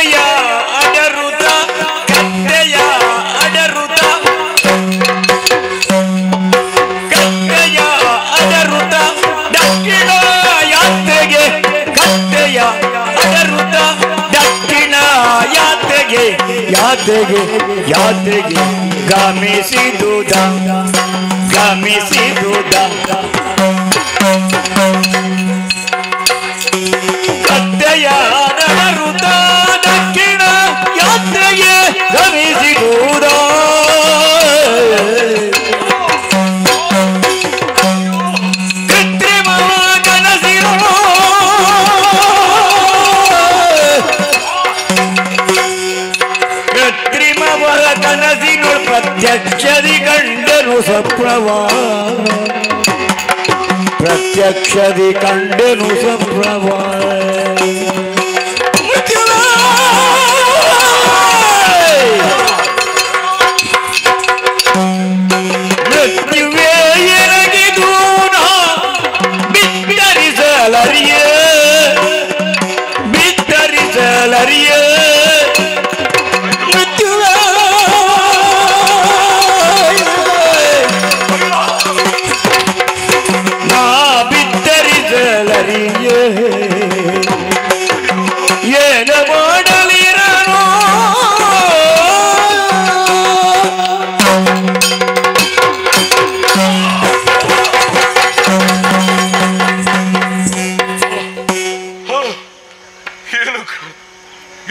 ಕತ್ತೆಯ ಅಡರುತ ಕತ್ತೆಯ ಅಡರುತ ಕತ್ತೆಯ ಅಡರುತ ದಕ್ಷಿಣ ಯಾತ್ರೆಗೆ ಕತ್ತೆಯ ಅಡರುತ ದಕ್ಷಿಣ ಯಾತ್ರೆಗೆ ಯಾತ್ರೆಗೆ ಯಾತ್ರೆಗೆ ಗಮಿಸಿದುದ ಗಮಿಸಿದುದ ಕತ್ತೆಯ ಅಡರುತ ದಕ್ಷಿಣ ಯಾತ್ರೆಗೆ ಗಮಿಸಿದುದ ಕೃತ್ರಿಮ ಕನಸಿರೋ ಕೃತ್ರಿಮವರ ಕನಸಿಗಳು ಪ್ರತ್ಯಕ್ಷದಿ ಕಂಡನು ಸಪ್ರವ ಪ್ರತ್ಯಕ್ಷದಿ ಕಂಡನು ಸಪ್ರವ ಮೃತ್ಯುವೇ ಎರಗಿದು ಬಿತ್ತರಿಸಲರಿಯ ಬಿತ್ತರಿಸಲರಿಯ ಮೃತ್ಯುವೇ ನಾ ಬಿತ್ತರಿಸಲರಿಯ ಏನ ಮಾಡಲಿರನೋ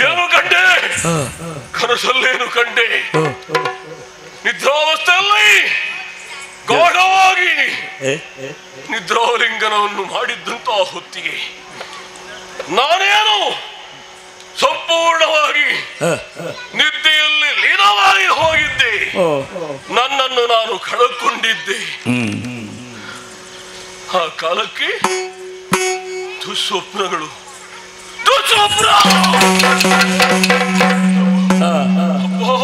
ಏನು ಕಂಡೆ ಕನಸಲ್ಲೇನು ಕಂಡೆ ನಿದ್ರಾವಸ್ಥೆಯಲ್ಲಿ ಗಾಢವಾಗಿ ನಿದ್ರಾಲಿಂಗನವನ್ನು ಮಾಡಿದ್ದಂತಹ ಹೊತ್ತಿಗೆ ನಾನೇನು ಸಂಪೂರ್ಣವಾಗಿ ನಿದ್ದೆಯಲ್ಲಿ ಲೀನವಾಗಿ ಹೋಗಿದ್ದೆ ನನ್ನನ್ನು ನಾನು ಕಳಕೊಂಡಿದ್ದೆ ಆ ಕಾಲಕ್ಕೆ ದುಸ್ವಪ್ನಗಳು ದುಸ್ವಪ್ನ ಅಬ್ಬಾ,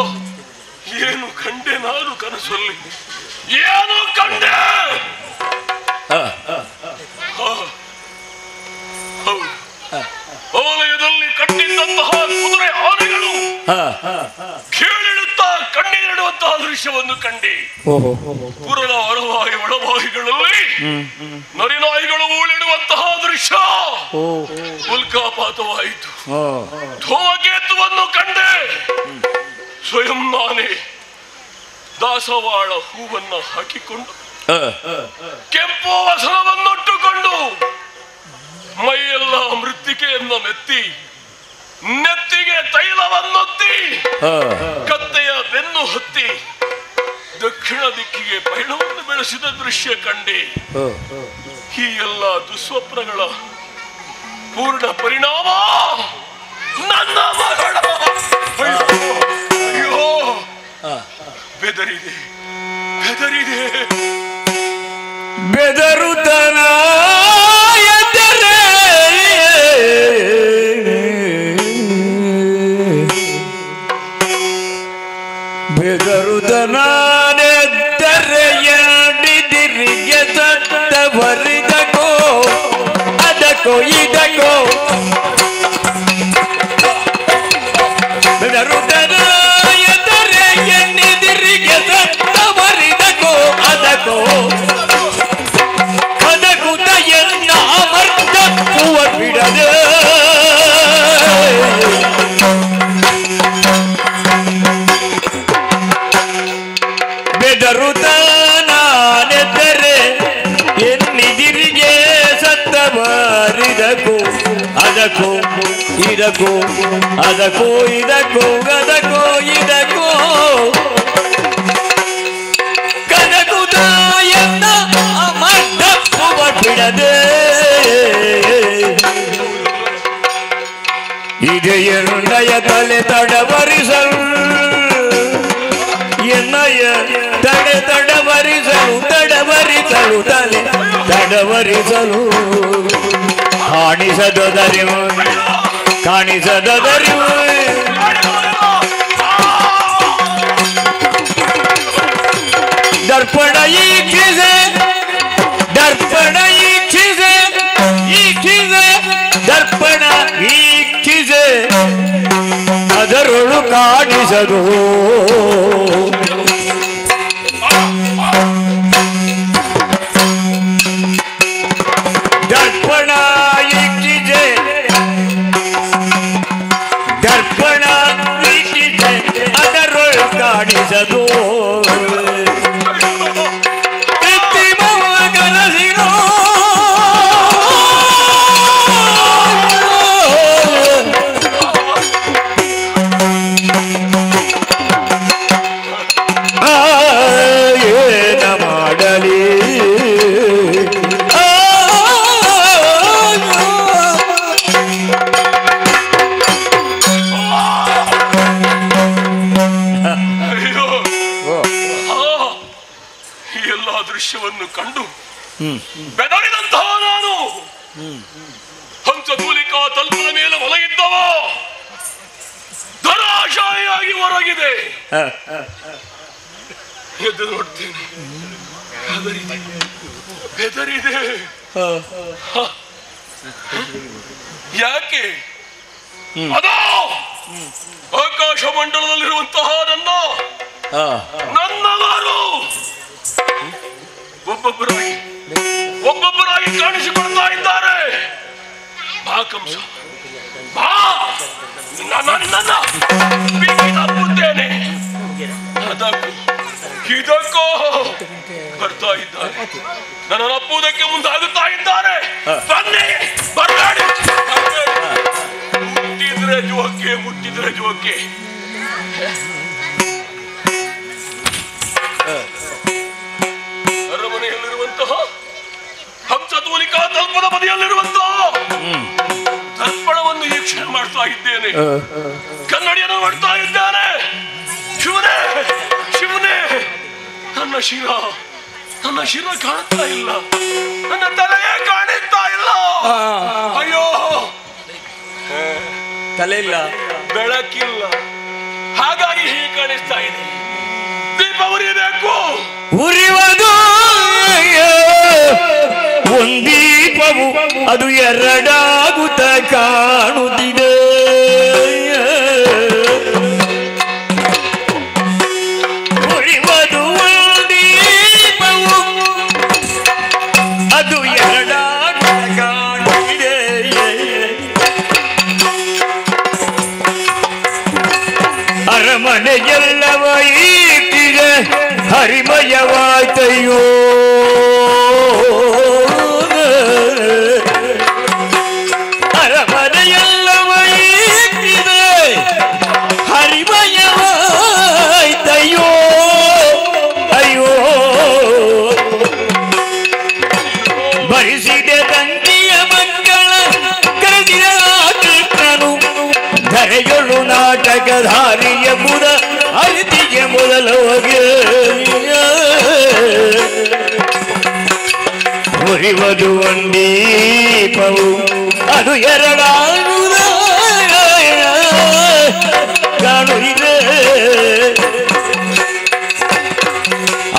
ಏನು ಕಂಡೆ ನಾನು ಕನಸಲ್ಲಿ ಏನು ಕಂಡೆ ಹೌದು ಓಲಯದಲ್ಲಿ ಕಟ್ಟಿದ್ದಂತಹ ಕುದುರೆ ಆನೆಗಳು ಕೀಳಿಡುತ್ತಾ ಕಣ್ಣೀರಿಡುವಂತಹ ದೃಶ್ಯವನ್ನು ಕಂಡೆ ಪುರದ ಹೊರವಾಗಿ ಒಳಭಾಗಿಗಳಲ್ಲಿ ನರಿನಾಯಿಗಳು ಊಳಿಡುವಂತಹ ದೃಶ್ಯ ಉಲ್ಕಾಪಾತವಾಯಿತು ಧೂಮಕೇತುವನ್ನು ಕಂಡೆ ಸ್ವಯಂ ನಾನೇ ದಾಸವಾಳ ಹೂವನ್ನ ಹಾಕಿಕೊಂಡು ಕೆಂಪು ವಸನವನ್ನುಟ್ಟುಕೊಂಡು ಮೈಯೆಲ್ಲ ಮೃತ್ತಿಕೆಯನ್ನು ಮೆತ್ತಿ ನೆತ್ತಿಗೆ ತೈಲವನ್ನೊತ್ತಿ ಕತ್ತೆಯ ಬೆನ್ನು ಹೊತ್ತಿ ದಕ್ಷಿಣ ದಿಕ್ಕಿಗೆ ಪಯಣವನ್ನು ಬೆಳೆಸಿದ ದೃಶ್ಯ ಕಂಡೆ ಈ ಎಲ್ಲ ದುಸ್ವಪ್ನಗಳ ಪೂರ್ಣ ಪರಿಣಾಮ ನನ್ನ ಮಗಳ ಅಯ್ಯೋ ಬೆದರಿದೆ ಬೆದರಿದೆ ಬೆದರುತನ ಎದರೆ ಬೆದರುತನೆದ್ದರೆಯಡಿದಿರಿಗೆ ಸತ್ತವರಿದಕೋ ಅದಕ್ಕೋ ಇದಕ್ಕೋ ಬೆದರುತನ ಎದ್ದರೆಯಡಿದಿರಿಗೆ ಸತ್ತವರಿದಕೋ ಅದಕ್ಕೋ ಕದಕುತ ಎನ್ನ ಅಮರ್ಧಕ್ಕುವ ಬಿಡದೆ ಬೆದರುತ್ತಾನೆದ್ದರೆ ಎನ್ನಿದಿರಿಗೆ ಸತ್ತವರಿದಕ್ಕೋ ಅದಕ್ಕೋ ಇದಕ್ಕೋ ಅದಕ್ಕೋ ಇದಕ್ಕೋ ಗದಕ್ಕೋ ಇದಕ್ಕೋ ಕದಕುತ ಎನ್ನ ಅಮರ್ಧಕ್ಕುವ ಬಿಡದೆ ಇದೆಯನ್ನಯ ತಲೆ ತಡವರಿಸಲು ಎನ್ನಯ ತಡವರಿಸಲು ತಡವರಿಸಲು ತಲೆ ತಡವರಿಸಲು ಕಾಣಿಸದರಿವು ಕಾಣಿಸದರಿವು ದರ್ಪಣ ಈಕ್ಷಿಸೆ ದರ್ಪಣ ಈಕ್ಷಿಸೆ ಈಕ್ಷಿಸೆ ದರ್ಪಣ ಈಕ್ಷಿಸೆ ಅದರೊಳು ಕಾಣಿಸದು ದರ್ಪಣ ಇಕ್ಕಿದೆ ದರ್ಪಣ ಇಕ್ಕಿದೆ ಅದರೊಳು ಕಾಣಿಸದು ದೃಶ್ಯವನ್ನು ಕಂಡು ಬೆದರಿದಂತಹ ನಾನು ಹಂಸಧೂಲಿಕಾ ತಲ್ಪದ ಮೇಲೆ ಮಲಗಿದ್ದವ ಧರಾಶಾಯಿಯಾಗಿ ಹೊರಗಿದೆ. ಎದ್ದು ನೋಡ್ತೇನೆ, ಬೆದರಿದೆ. ಯಾಕೆ? ಅದೋ ಆಕಾಶ ಮಂಡಲದಲ್ಲಿರುವಂತಹ ನನ್ನವರು ಒಬ್ಬೊಬ್ಬರಾಗಿ ಕಾಣಿಸಿಕೊಳ್ತಾ ಇದ್ದಾರೆ. ಬಾ ಕಂಸ, ಬಾ, ತಪ್ಪುತ್ತೇನೆ. ಇದಕ್ಕೋ ಬರ್ತಾ ಇದ್ದಾರೆ, ನನ್ನನ್ನು ಅಪ್ಪುವುದಕ್ಕೆ ಮುಂದಾಗುತ್ತಾ ಇದ್ದಾರೆ. ಬನ್ನಿ, ಬರಬೇಡಿ. ಮುಟ್ಟಿದ್ರೆ ಜೋಕೆ. ಅರಮನೆಯಲ್ಲಿರುವಂತಹ ಹಂಸಧೂಲಿಕಾ ತಲ್ಪದ ಬದಿಯಲ್ಲಿರುವಂತಹ ದರ್ಪಣವನ್ನು ವೀಕ್ಷಣೆ ಮಾಡ್ತಾ ಇದ್ದೇನೆ, ಕನ್ನಡಿಯನ್ನು ಮಾಡ್ತಾ ಇದ್ದೇನೆ. ಶಿವನೇ, ಶಿವನೇ, ನನ್ನ ಶಿರ ಕಾಣ್ತಾ ಇಲ್ಲ, ನನ್ನ ತಲೆಯೇ ಕಾಣಿಸ್ತಾ ಇಲ್ಲ. ಅಯ್ಯೋ, ತಲೆ ಇಲ್ಲ, ಬೆಳಕಿಲ್ಲ, ಹಾಗಾಗಿ ಹೀಗೆ ಕಾಣಿಸ್ತಾ ಇದೆ. ದೀಪ ಉರಿಯಬೇಕು. ಉರಿಯುವುದು ಒಂದೀಪವು ಅದು ಎರಡಾಗುತ್ತ ಕಾಣುತ್ತಿದೆ. ಉರಿಯುವುದು ಒಂದೀಪವು ಅದು ಎರಡಾಗುತ್ತ ಕಾಣುತ್ತಿದೆ. ಅರಮನೆಗೆಲ್ಲವ ಈಟಿದೆ ಹರಿಮಯವಾಯ್ತಯ್ಯೋ. ಅರಮನೆಯೆಲ್ಲವ ಈಟಿದೆ ಹರಿಮಯವಾಯ್ತಯ್ಯೋ. ಅಯ್ಯೋ, ಭರಿಸಿದೆ ತಂಗಿಯ ಮಕ್ಕಳ ಕರೆದಿರ ಕೃಷ್ಣನು ಧರೆಯೊಳು ನಾಟಕಧಾರಿಯ ಮುದ ಅರಿತಿಗೆ ಮೊದಲವಗೆ. ಉರಿಯುವುದು ಒಂದೀಪವು ಅದು ಎರಡಾಗುವುದ ಕಾಣುತ್ತಿದೆ.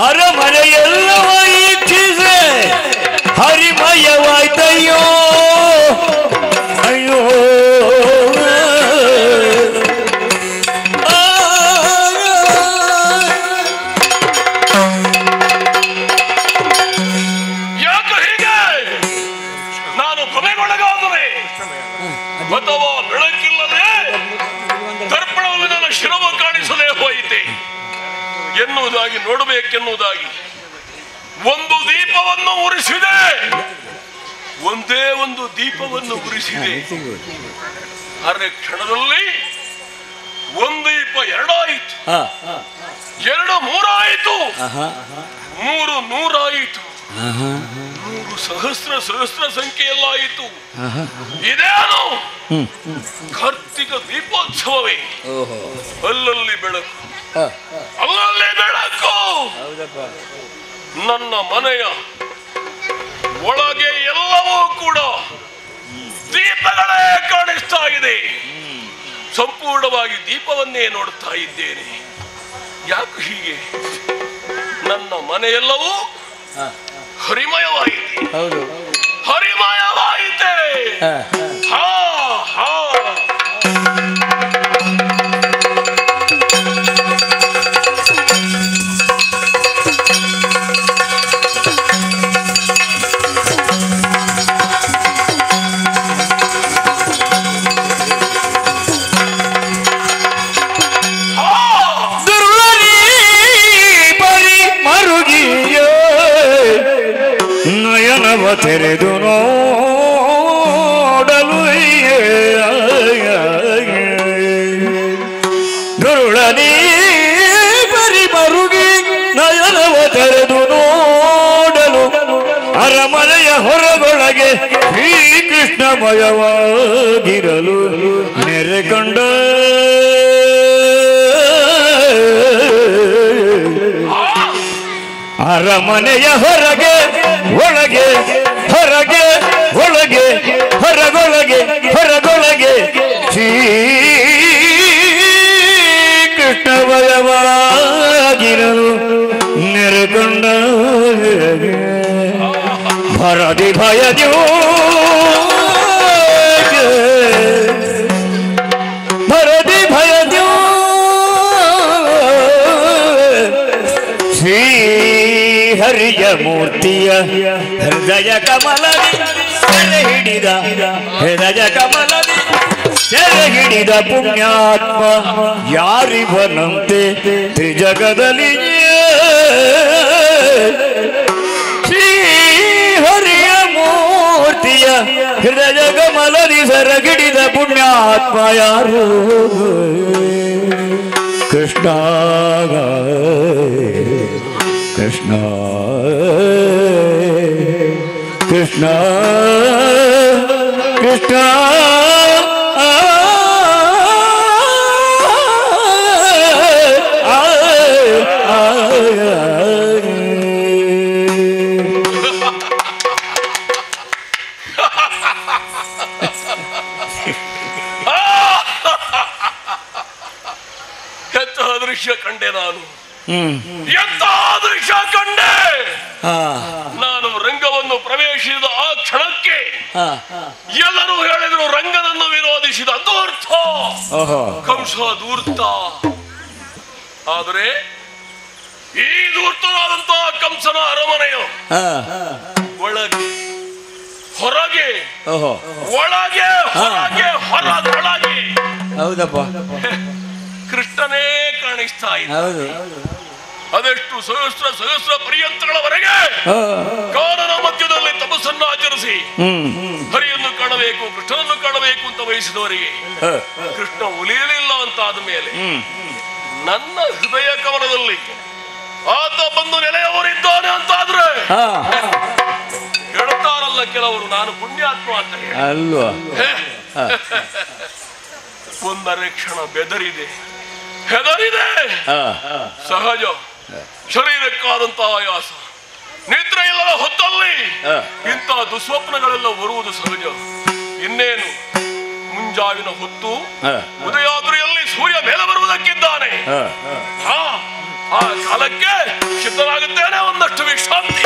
ಅರಮನೆಯೆಲ್ಲವ ಇಚ್ಛಿಸೆ ಹರಿಮಯವಾಯ್ತಯ್ಯೋ. ಅಯ್ಯೋ, ಅಥವಾ ಬೆಳಕಿಲ್ಲದೆ ದರ್ಪಣವನ್ನು ನನ್ನ ಶಿರವ ಕಾಣಿಸಲೇ ಹೋಯಿತೆ ಎನ್ನುವುದಾಗಿ ನೋಡಬೇಕೆನ್ನುವುದಾಗಿ ಒಂದು ದೀಪವನ್ನು ಉರಿಸಿದೆ. ಒಂದೇ ಒಂದು ದೀಪವನ್ನು ಉರಿಸಿದೆ. ಅರೆ ಕ್ಷಣದಲ್ಲಿ ಒಂದು ದೀಪ ಎರಡಾಯಿತು, ಎರಡು ಮೂರಾಯಿತು, ಮೂರು ನೂರಾಯಿತು, ನೂರು ಸಹಸ್ರ ಸಂಖ್ಯೆಯಲ್ಲಾಯಿತು. ಇದೇನು ಕಾರ್ತಿಕ ದೀಪೋತ್ಸವವೇ? ಅಲ್ಲಲ್ಲಿ ಬೆಳಕು, ಅಲ್ಲಲ್ಲಿ ಬೆಳಕು. ನನ್ನ ಮನೆಯ ಒಳಗೆ ಎಲ್ಲವೂ ಕೂಡ ದೀಪಗಳೇ ಕಾಣಿಸ್ತಾ ಇದೆ. ಸಂಪೂರ್ಣವಾಗಿ ದೀಪವನ್ನೇ ನೋಡುತ್ತಾ ಇದ್ದೇನೆ. ಯಾಕೆ ಹೀಗೆ? ನನ್ನ ಮನೆಯೆಲ್ಲವೂ ಹರಿಮಯವಾಯಿತೆ, ಹರಿಮಯವಾಯಿತೆ. ಹಾ ಹಾ ತೆರೆದು ನೋಡಲು ಗರುಳನೇ ಬರಿ ಮರುಗಿ ನಯನವ ತೆರೆದು ನೋಡಲು ಅರಮನೆಯ ಹೊರಗೊಳಗೆ ಶ್ರೀಕೃಷ್ಣಮಯವಾಗಿರಲು ನೆರೆ ಕಂಡ ಅರಮನೆಯ ಹೊರಗೆ ಒಳಗೆ ಹೊರಗೆ ಒಳಗೆ ಹೊರಗೊಳಗೆ ಹೊರಗೊಳಗೆ ಶ್ರೀಕೃಷ್ಣಮಯವಾಗಿರಲು ನೆರೆಕೊಂಡ ಭರದಿ ಭಯದ್ಯೋ ಭರದಿ ಭಯದ್ಯೋ ಶ್ರೀ ಹರಿಯ ಮೂರ್ತಿಯ ಹೃದಯ ಕಮಲದಿ ಸೆರೆ ಹಿಡಿದ ಹೃದಯ ಕಮಲದಿ ಸೆರೆ ಹಿಡಿದ ಪುಣ್ಯಾತ್ಮ ಯಾರಿವನಂತೆ ತ್ರಿಜಗದಲ್ಲಿ ಶ್ರೀ ಹರಿಯ ಮೂರ್ತಿಯ ಹೃದಯ ಕಮಲದಿ ಸೆರೆ ಹಿಡಿದ ಪುಣ್ಯಾತ್ಮ ಯಾರು ಕೃಷ್ಣ ಕೃಷ್ಣ ಕೃಷ್ಣ ಕೃಷ್ಣ ಎಂಥ ದೃಶ್ಯ ಕಂಡೆ ನಾನು, ಎಂಥ ದೃಶ್ಯ ಕಂಡೆ ನಾನು. ರಂಗವನ್ನು ಪ್ರವೇಶಿಸಿದ ಆ ಕ್ಷಣಕ್ಕೆ ಎಲ್ಲರೂ ಹೇಳಿದ್ರು ರಂಗನನ್ನು ವಿರೋಧಿಸಿದ ದೂರ್ತ ಕಂಸ ದೂರ್ತ. ಆದರೆ ಈ ದೂರ್ತನಾದಂತಹ ಕಂಸನ ಅರಮನೆಯು ಒಳಗೆ ಹೊರಗೆ ಒಳಗೆ ಹೊರಗೆ ಹೊರಗೆ ಹೌದಪ್ಪ ಕೃಷ್ಣನೇ ಕಾಣಿಸ್ತಾ ಇದ್ದ. ಅದೆಷ್ಟು ಸಹಸ್ರ ಸಹಸ್ರ ಪರ್ಯಂತಗಳವರೆಗೆ ಕಾನನ ಮಧ್ಯದಲ್ಲಿ ತಪಸ್ಸನ್ನು ಆಚರಿಸಿ ಹರಿಯನ್ನು ಕಾಣಬೇಕು ಕೃಷ್ಣನನ್ನು ಕಾಣಬೇಕು ಅಂತ ಬಯಸಿದವರಿಗೆ ಕೃಷ್ಣ ಉಳಿಯಲಿಲ್ಲ ಅಂತ ಆದ ಮೇಲೆ ನನ್ನ ಹೃದಯ ಕಮಲದಲ್ಲಿ ಆತ ಬಂದು ನೆಲೆಯವರಿದ್ದಾನೆ ಅಂತಾದ್ರೆ ಹೇಳ್ತಾರಲ್ಲ ಕೆಲವರು ನಾನು ಪುಣ್ಯಾತ್ಮ ಅಂತ ಹೇಳಿ ಅಲ್ವಾ. ಒಂದರೆ ಕ್ಷಣ ಬೆದರಿದೆ ಹೆದರಿದೆ ಸಹಜ. ಶರೀರಕ್ಕಾದಂತಹ ಆಯಾಸ ನಿದ್ರೆ ಇಲ್ಲದ ಹೊತ್ತಲ್ಲಿ ಇಂಥ ದುಸ್ವಪ್ನಗಳೆಲ್ಲ ಬರುವುದು ಸಹಜ. ಇನ್ನೇನು ಮುಂಜಾವಿನ ಹೊತ್ತು ಉದಯಾದ್ರಿಯಲ್ಲಿ ಸೂರ್ಯ ಮೇಲೆ ಬರುವುದಕ್ಕಿದ್ದಾನೆ. ಆ ಕಾಲಕ್ಕೆ ಸಿದ್ಧನಾಗುತ್ತೇನೆ ಒಂದಷ್ಟು ವಿಶ್ರಾಂತಿ.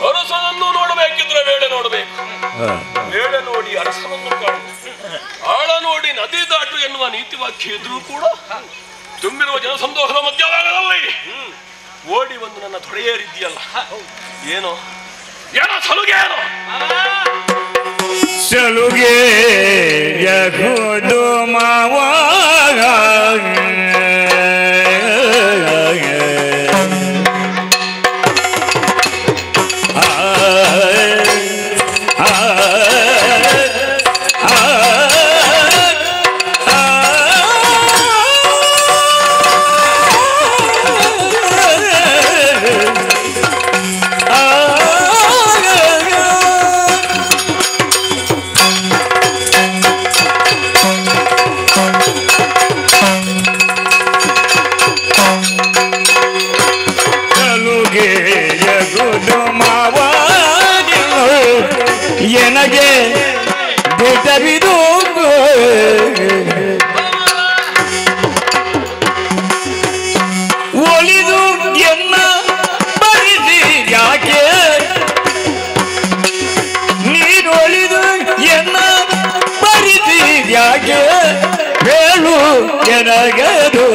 ಅರಸನನ್ನು ನೋಡಬೇಕಿದ್ರೆ ವೇಳೆ ನೋಡಬೇಕು, ವೇಳೆ ನೋಡಿ ಅರಸನನ್ನು ಕಾಣು, ಆಳ ನೋಡಿ ನದಿ ದಾಟು ಎನ್ನುವ ನೀತಿ ವಾಕ್ಯ ಇದ್ರೂ ಕೂಡ ತುಂಬಿರುವ ಜನಸಂದೋಹದ ಮಧ್ಯಭಾಗದಲ್ಲಿ ಓಡಿ ಬಂದು ನನ್ನ ತೊಡೆಯೇರಿದ್ದೀಯಲ್ಲ, ಏನೋ ಏನೋ ಸಲುಗೆ, ಏನೋ ಸಲುಗೆ ಯಗುದು ಮಾವ ನನಗೆ ಬಿಡಬಿದು ಒಲಿದು ಎನ್ನ ಬರಿಸಿ ಯಾಕೆ ನೀನು ಒಲಿದು ಎನ್ನ ಬರಿಸಿ ಯಾಕೆ ಹೇಳು ಎನಗದು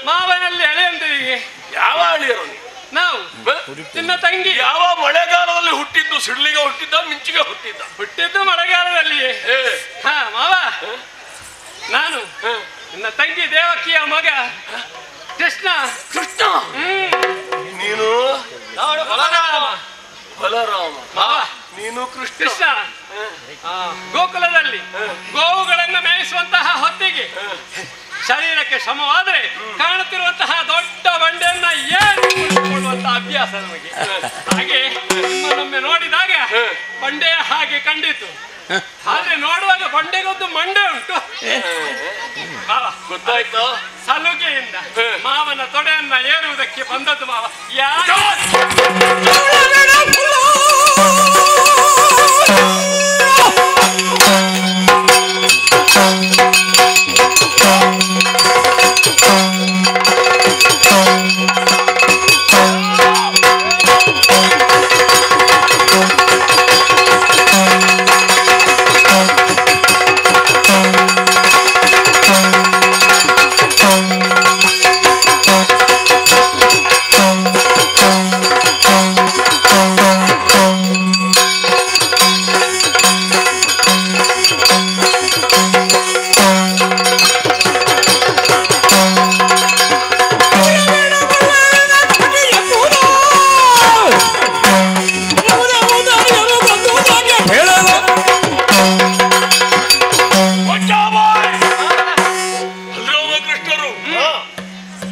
ಮಾವನಲ್ಲಿ ಅಳೆಯಂತರಿಗೆ ಯಾವ ಅಳಿಯರು ನಾವು ನಿನ್ನ ತಂಗಿ ಯಾವ ಮಳೆಗಾಲದಲ್ಲಿ ಹುಟ್ಟಿದ್ದು? ಸಿಡ್ಲಿಗೆ ಹುಟ್ಟಿದ್ದ, ಮಿಂಚಿಗೆ ಹುಟ್ಟಿದ್ದ? ಹುಟ್ಟಿದ್ದು ಮಳೆಗಾಲದಲ್ಲಿಯೇ. ಹಾ ಮಾವ, ನಾನು ನಿನ್ನ ತಂಗಿ ದೇವಕಿಯ ಮಗ ಕೃಷ್ಣ. ಕೃಷ್ಣ ನೀನು? ಬಲರಾಮ. ಬಲರಾಮ ಮಾವ ನೀನು ಕೃಷ್ಣ. ಕೃಷ್ಣ ಗೋಕುಲದಲ್ಲಿ ಗೋವುಗಳನ್ನು ಮೇಯಿಸುವಂತಹ ಹೊತ್ತಿಗೆ ಶರೀರಕ್ಕೆ ಶ್ರಮವಾದರೆ ಕಾಣುತ್ತಿರುವಂತಹ ದೊಡ್ಡ ಬಂಡೆಯನ್ನ ಏರುವಂತಹ ಅಭ್ಯಾಸ ನಮಗೆ. ಹಾಗೆ ನಿಮ್ಮನ್ನೊಮ್ಮೆ ನೋಡಿದಾಗ ಬಂಡೆಯ ಹಾಗೆ ಕಂಡಿತು, ಆದ್ರೆ ನೋಡುವಾಗ ಬಂಡೆಗೊಂದು ಮಂಡೆ ಉಂಟು. ಗೊತ್ತಾಯ್ತು? ಸಲುಗೆಯಿಂದ ಮಾವನ ತೊಡೆಯನ್ನ ಏರುವುದಕ್ಕೆ ಬಂದದ್ದು ಮಾವ. ಯಾರು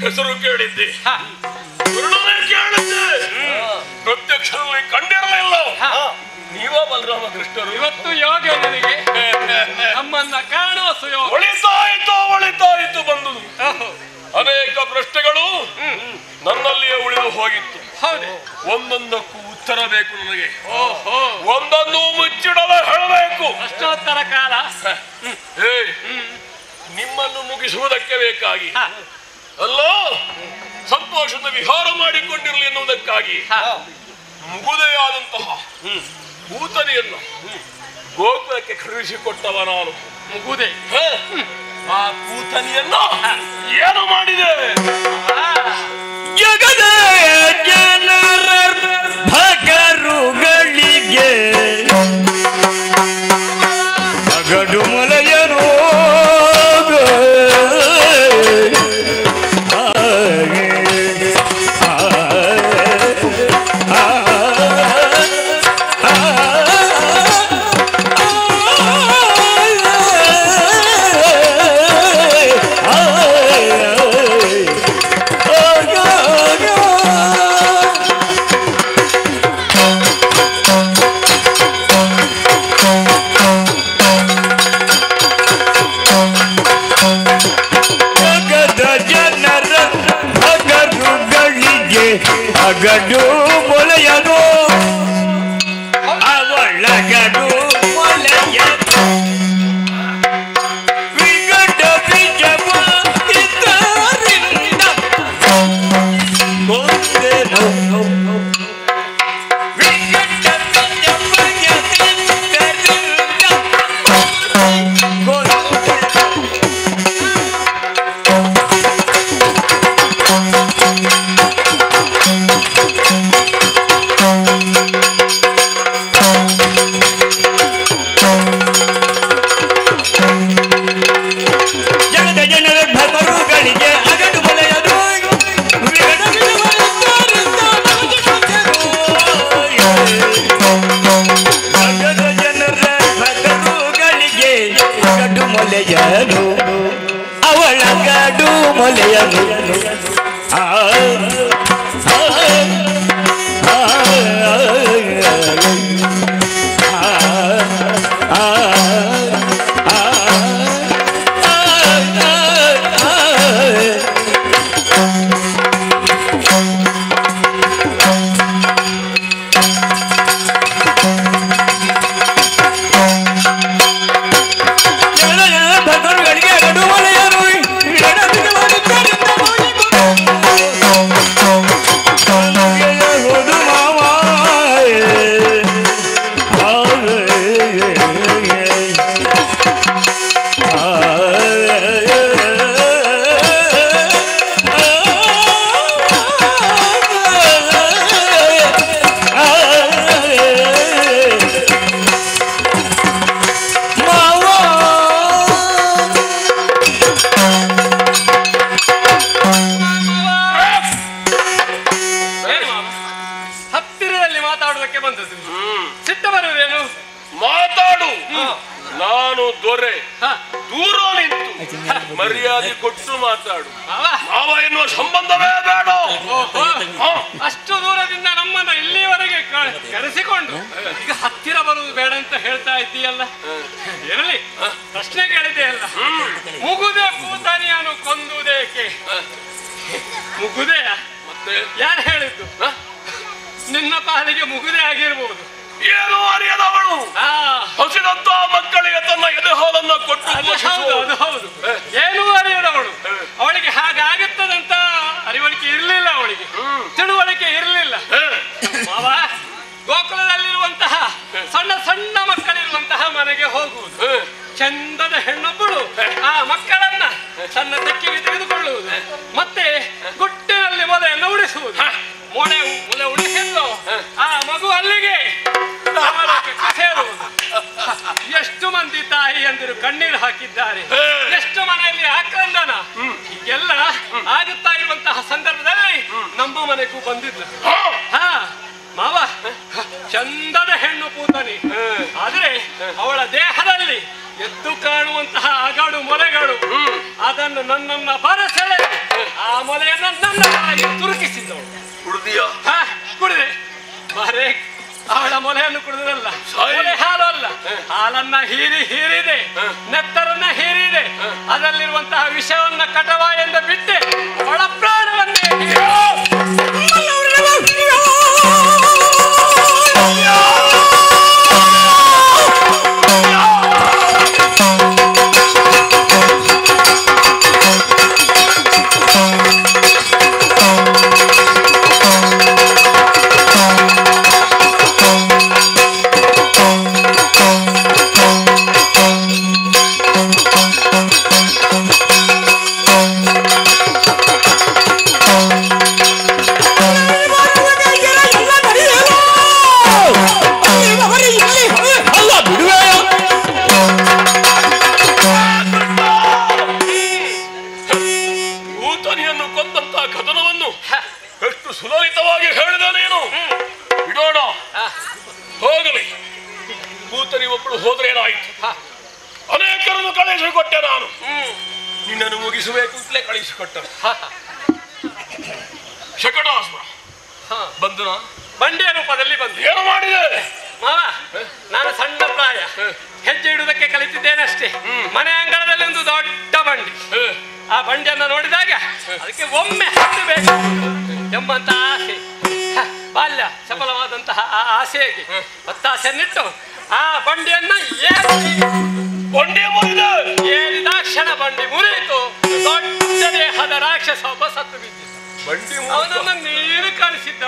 ಹೆಸರು ಕೇಳಿದ್ದೆ, ಕೇಳಿದ್ದೆ, ಪ್ರತ್ಯಕ್ಷರಲ್ಲಿ ಕಂಡಿರಲಿಲ್ಲ. ನೀವ ಬಲರಾಮ ಕೃಷ್ಣರು? ಇವತ್ತು ಯೋಗ ನನಗೆ ನಮ್ಮನ್ನ ಕಾಣುವ ಸುಯೋಗ. ಒಳಿತಾಯಿತು ಬಂದುದು. ಅನೇಕ ಪ್ರಶ್ನೆಗಳು ನನ್ನಲ್ಲಿಯೇ ಉಳಿದು ಹೋಗಿತ್ತು. ಹೌದು, ಒಂದೊಂದಕ್ಕೂ ಉತ್ತರ ಬೇಕು ನನಗೆ. ಒಂದೊಂದು ಮುಚ್ಚಿಡಲು ಹೇಳಬೇಕು. ಅಷ್ಟೋತ್ತರ ಕಾಲ ನಿಮ್ಮನ್ನು ಮುಗಿಸುವುದಕ್ಕೆ ಬೇಕಾಗಿ ಅಲ್ಲ, ಸಂತೋಷದ ವಿಹಾರ ಮಾಡಿಕೊಂಡಿರಲಿ ಎನ್ನುವುದಕ್ಕಾಗಿ ಮುಗುದೆಯಾದಂತಹ ಭೂತನಿಯನ್ನು ಗೋಕುಲಕ್ಕೆ ಕಳುಹಿಸಿಕೊಟ್ಟವ ನಾನು. ಮುಗುದೆ ಆ ಕೂತನಿಯನ್ನ ಏನು ಮಾಡಿದೆ? ಜಗದ ಜನರ ಭಗರುಗಳಿಗೆ ಅಗಡು ಮಲಯನು ಅಗಡು ಮೊಲೆಯನು ಅವಳಗಡು ಮೊಲೆಯನು ವಿಗಡ ಬೀಜವ ಇದರಿಂದ ಕೊಂದೆನು ವಿಗಡ ಬೀಜವ ಇದರಿಂದ ಕೊಂದೆನು ಮೊಲೆಯನು ಅವಳ ಗಡು ಮೊಲೆಯನು ಮರ್ಯಾದೆ ಕೊಟ್ಟು ಮಾತಾಡು. ಮಾವ ಎನ್ನುವ ಸಂಬಂಧವೇ ಬೇಡ. ಅಷ್ಟು ದೂರದಿಂದ ನಮ್ಮನ್ನ ಇಲ್ಲಿವರೆಗೆ ಕರೆಸಿಕೊಂಡು ಈಗ ಹತ್ತಿರ ಬರುವುದು ಬೇಡ ಅಂತ ಹೇಳ್ತಾ ಇದ್ದೀಯಲ್ಲ. ಇರಲಿ, ಪ್ರಶ್ನೆ ಕೇಳಿದೆ ಅಲ್ಲ. ಮುಗುದೆ ಕೂತನಿಯನ್ನು ಕೊಂದುವುದೇಕೆ? ಮುಗುದೆಯ ಮತ್ತೆ ಯಾರು ಹೇಳಿದ್ದು? ನಿನ್ನ ಪಾಲಿಗೆ ಮುಗುದೆ ಆಗಿರ್ಬೋದು. ಏನು ಅರಿಯದವಳು ಹಸಿದಂತ ಮಕ್ಕಳಿಗೆ ತನ್ನ ಎದೆ ಹಾಲನ್ನ ಕೊಟ್ಟು ಅದು ಹೌದು, ಏನೂ ಅರಿಯದವಳು. ಅವಳಿಗೆ ಹಾಗಾಗುತ್ತದಂತ ಅರಿವಳಿಕೆ ಇರಲಿಲ್ಲ, ಅವಳಿಗೆ ತಿಳುವಳಿಕೆ ಇರಲಿಲ್ಲ. ಮಾವ, ಗೋಕುಲದಲ್ಲಿರುವಂತಹ ಸಣ್ಣ ಸಣ್ಣ ಮಕ್ಕಳಿರುವಂತಹ ಮನೆಗೆ ಹೋಗುವುದು, ಚಂದದ ಹೆಣ್ಣೊಬ್ಬಳು ಆ ಮಕ್ಕಳನ್ನ ತನ್ನ ತೆಕ್ಕಿಗೆ ತೆಗೆದುಕೊಳ್ಳುವುದು, ಮತ್ತೆ ಗುಟ್ಟಿನಲ್ಲಿ ಮೊಲೆಯನ್ನು ಉಳಿಸುವುದು. ಮೊಲೆ ಉಳಿಸಿದ್ದು ಆ ಮಗು ಅಲ್ಲಿಗೆ ಸೇರುವುದು. ಎಷ್ಟು ಮಂದಿ ತಾಯಿ ಅಂದಿರು ಕಣ್ಣೀರು ಹಾಕಿದ್ದಾರೆ, ಎಷ್ಟು ಮನೆಯಲ್ಲಿ ಆಕ್ರಂದನ. ಹೀಗೆಲ್ಲ ಆಗುತ್ತಾ ಇರುವಂತಹ ಸಂದರ್ಭದಲ್ಲಿ ನಮ್ಮ ಮನೆಗೂ ಬಂದಿದ್ಲು. ಮಾವ, ಚಂದದ ಹೆಣ್ಣು ಪೂತನಿ, ಆದ್ರೆ ಅವಳ ದೇಹದಲ್ಲಿ ಎದ್ದು ಕಾಣುವಂತಹ ಅಗಡು ಮೊಲೆಗಳು, ಅದನ್ನು ನನ್ನನ್ನ ಬರಸೆಳೆ ಆ ಮೊಲೆಯನ್ನು ನನ್ನ ಬಾಯಿಗೆ ತುರುಕಿಸಿದ್ದವಳು. ಕುಡಿದೆ ಬರೇ ಅವಳ ಮೊಲೆಯನ್ನು ಕುಡಿದ್ರಲ್ಲ, ಮೊಲೆ ಹಾಲು ಅಲ್ಲ, ಹಾಲನ್ನ ಹೀರಿದೆ, ನೆತ್ತರನ್ನ ಹೀರಿದೆ, ಅದರಲ್ಲಿರುವಂತಹ ವಿಷವನ್ನ ಕಟವಾಯಿಂದ ಬಿಟ್ಟೆ ಅವಳ ಪ್ರಾಣವನ್ನೇ ಕಳಿಸಿಕೊಟ್ಟೆ ನಾನು. ನಿನ್ನನ್ನು ಮುಗಿಸಬೇಕು ಅಂತಲೇ ಕಳಿಸಿಕೊಟ್ಟ. ಶಕಟಾಸುರ ಬಂದು ಬಂಡಿಯ ರೂಪದಲ್ಲಿ ಬಂದು ಏನು ಮಾಡಿದೆ ಮಾವ? ನಾನು ಸಣ್ಣ ಪ್ರಾಯ, ಹೆಜ್ಜೆ ಇಡುವುದಕ್ಕೆ ಕಲಿತಿದ್ದೇನೆ ಅಷ್ಟೇ. ಮನೆ ಅಂಗಳದಲ್ಲಿ ಒಂದು ದೊಡ್ಡ ಬಂಡಿ. ಆ ಬಂಡಿಯನ್ನು ನೋಡಿದಾಗ ಅದಕ್ಕೆ ಒಮ್ಮೆ ಹತ್ತಬೇಕು ಎಂಬಂತ ಆಸೆ, ಬಾಲ್ಯ ಸಫಲವಾದಂತಹ ಆ ಆಸೆಗೆ ಒತ್ತಾಸೆಯನ್ನಿಟ್ಟು ಆ ಬಂಡಿಯನ್ನ ಏರಿದಾಕ್ಷಣ ಬಂಡಿ ಮುರಿಯಿತು. ದೊಡ್ಡ ದೇಹದ ರಾಕ್ಷಸ ಒಬ್ಬ ಸತ್ತು ಬಿದ್ದಿದ್ದ. ಅವನನ್ನ ನೀರು ಕಾಣಿಸಿದ್ದ.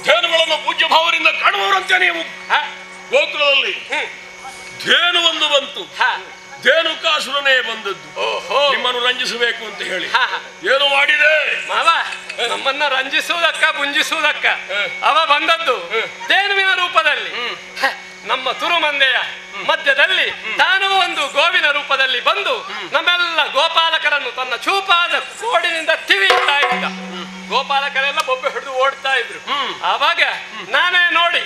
ಧೇನುಗಳನ್ನು ಪೂಜ್ಯ ಭಾವರಿಂದ ಕಾಣುವವರಂತೆ ನೀವು ಗೋಕುಲದಲ್ಲಿ ಧೇನು ಒಂದು ಬಂತು. ಧೇನುಕಾಸುರನೇ ಬಂದದ್ದು ನಿಮ್ಮನ್ನು ರಂಜಿಸಬೇಕು ಅಂತ ಹೇಳಿ. ಏನು ಮಾಡಿದೆ ಮಾವ? ನಮ್ಮನ್ನ ರಂಜಿಸುವುದಕ್ಕ ಗುಂಜಿಸುವುದಕ್ಕ ಅವ ಬಂದದ್ದು ಧೇನುವಿನ ರೂಪದಲ್ಲಿ. ನಮ್ಮ ತುರುಮಂದೆಯ ಮಧ್ಯದಲ್ಲಿ ತಾನು ಒಂದು ಗೋವಿನ ರೂಪದಲ್ಲಿ ಬಂದು ನಮ್ಮೆಲ್ಲ ಗೋಪಾಲಕರನ್ನು ತನ್ನ ಚೂಪಾದ ಕೋಡಿನಿಂದ ತಿವಿಯುತ್ತಾ ಇದ್ದ. ಗೋಪಾಲಕರೆಲ್ಲ ಬೊಬ್ಬೆ ಹಿಡಿದು ಓಡ್ತಾ ಇದ್ರು. ಆವಾಗ ನಾನೇ ನೋಡಿ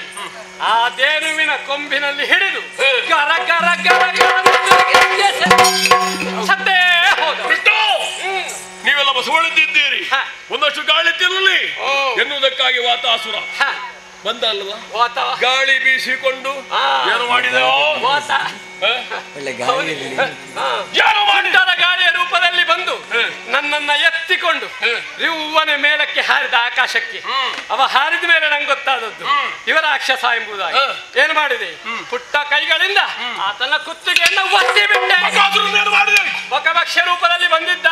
ಆ ಧೇನುವಿನ ಕೊಂಬಿನಲ್ಲಿ ಹಿಡಿದು ಗರ ಗರ ಗರ ಸತ್ತೇ ಹೋದ. ನೀವೆಲ್ಲ ಬಸವಳಿದ್ದಿದ್ದೀರಿ, ಒಂದಷ್ಟು ಗಾಳಿ ತಿನ್ನಲಿ ಎನ್ನುವುದಕ್ಕಾಗಿ ವಾತಾಸುರ ಬಂದ ಅಲ್ವಾ? ಗಾಳಿ ಬೀಸಿಕೊಂಡು ಏನು ಮಾಡಿದೆ? ಗಾಳಿಯ ರೂಪದಲ್ಲಿ ಬಂದು ನನ್ನನ್ನ ಎತ್ತಿಕೊಂಡು ರಿವ್ವನೆ ಮೇಲಕ್ಕೆ ಹಾರಿದ ಆಕಾಶಕ್ಕೆ. ಅವ ಹಾರಿದ ಮೇಲೆ ನಂಗೆ ಗೊತ್ತಾದದ್ದು ಇವರ ರಾಕ್ಷಸ ಎಂಬುದಾಗಿ. ಏನು ಮಾಡಿದೆ? ಪುಟ್ಟ ಕೈಗಳಿಂದ ಆತನ ಕುತ್ತಿಗೆಯನ್ನು ಒತ್ತಿ ಬಿಟ್ಟೆ. ಬಕಭಕ್ಷ ರೂಪದಲ್ಲಿ ಬಂದಿದ್ದ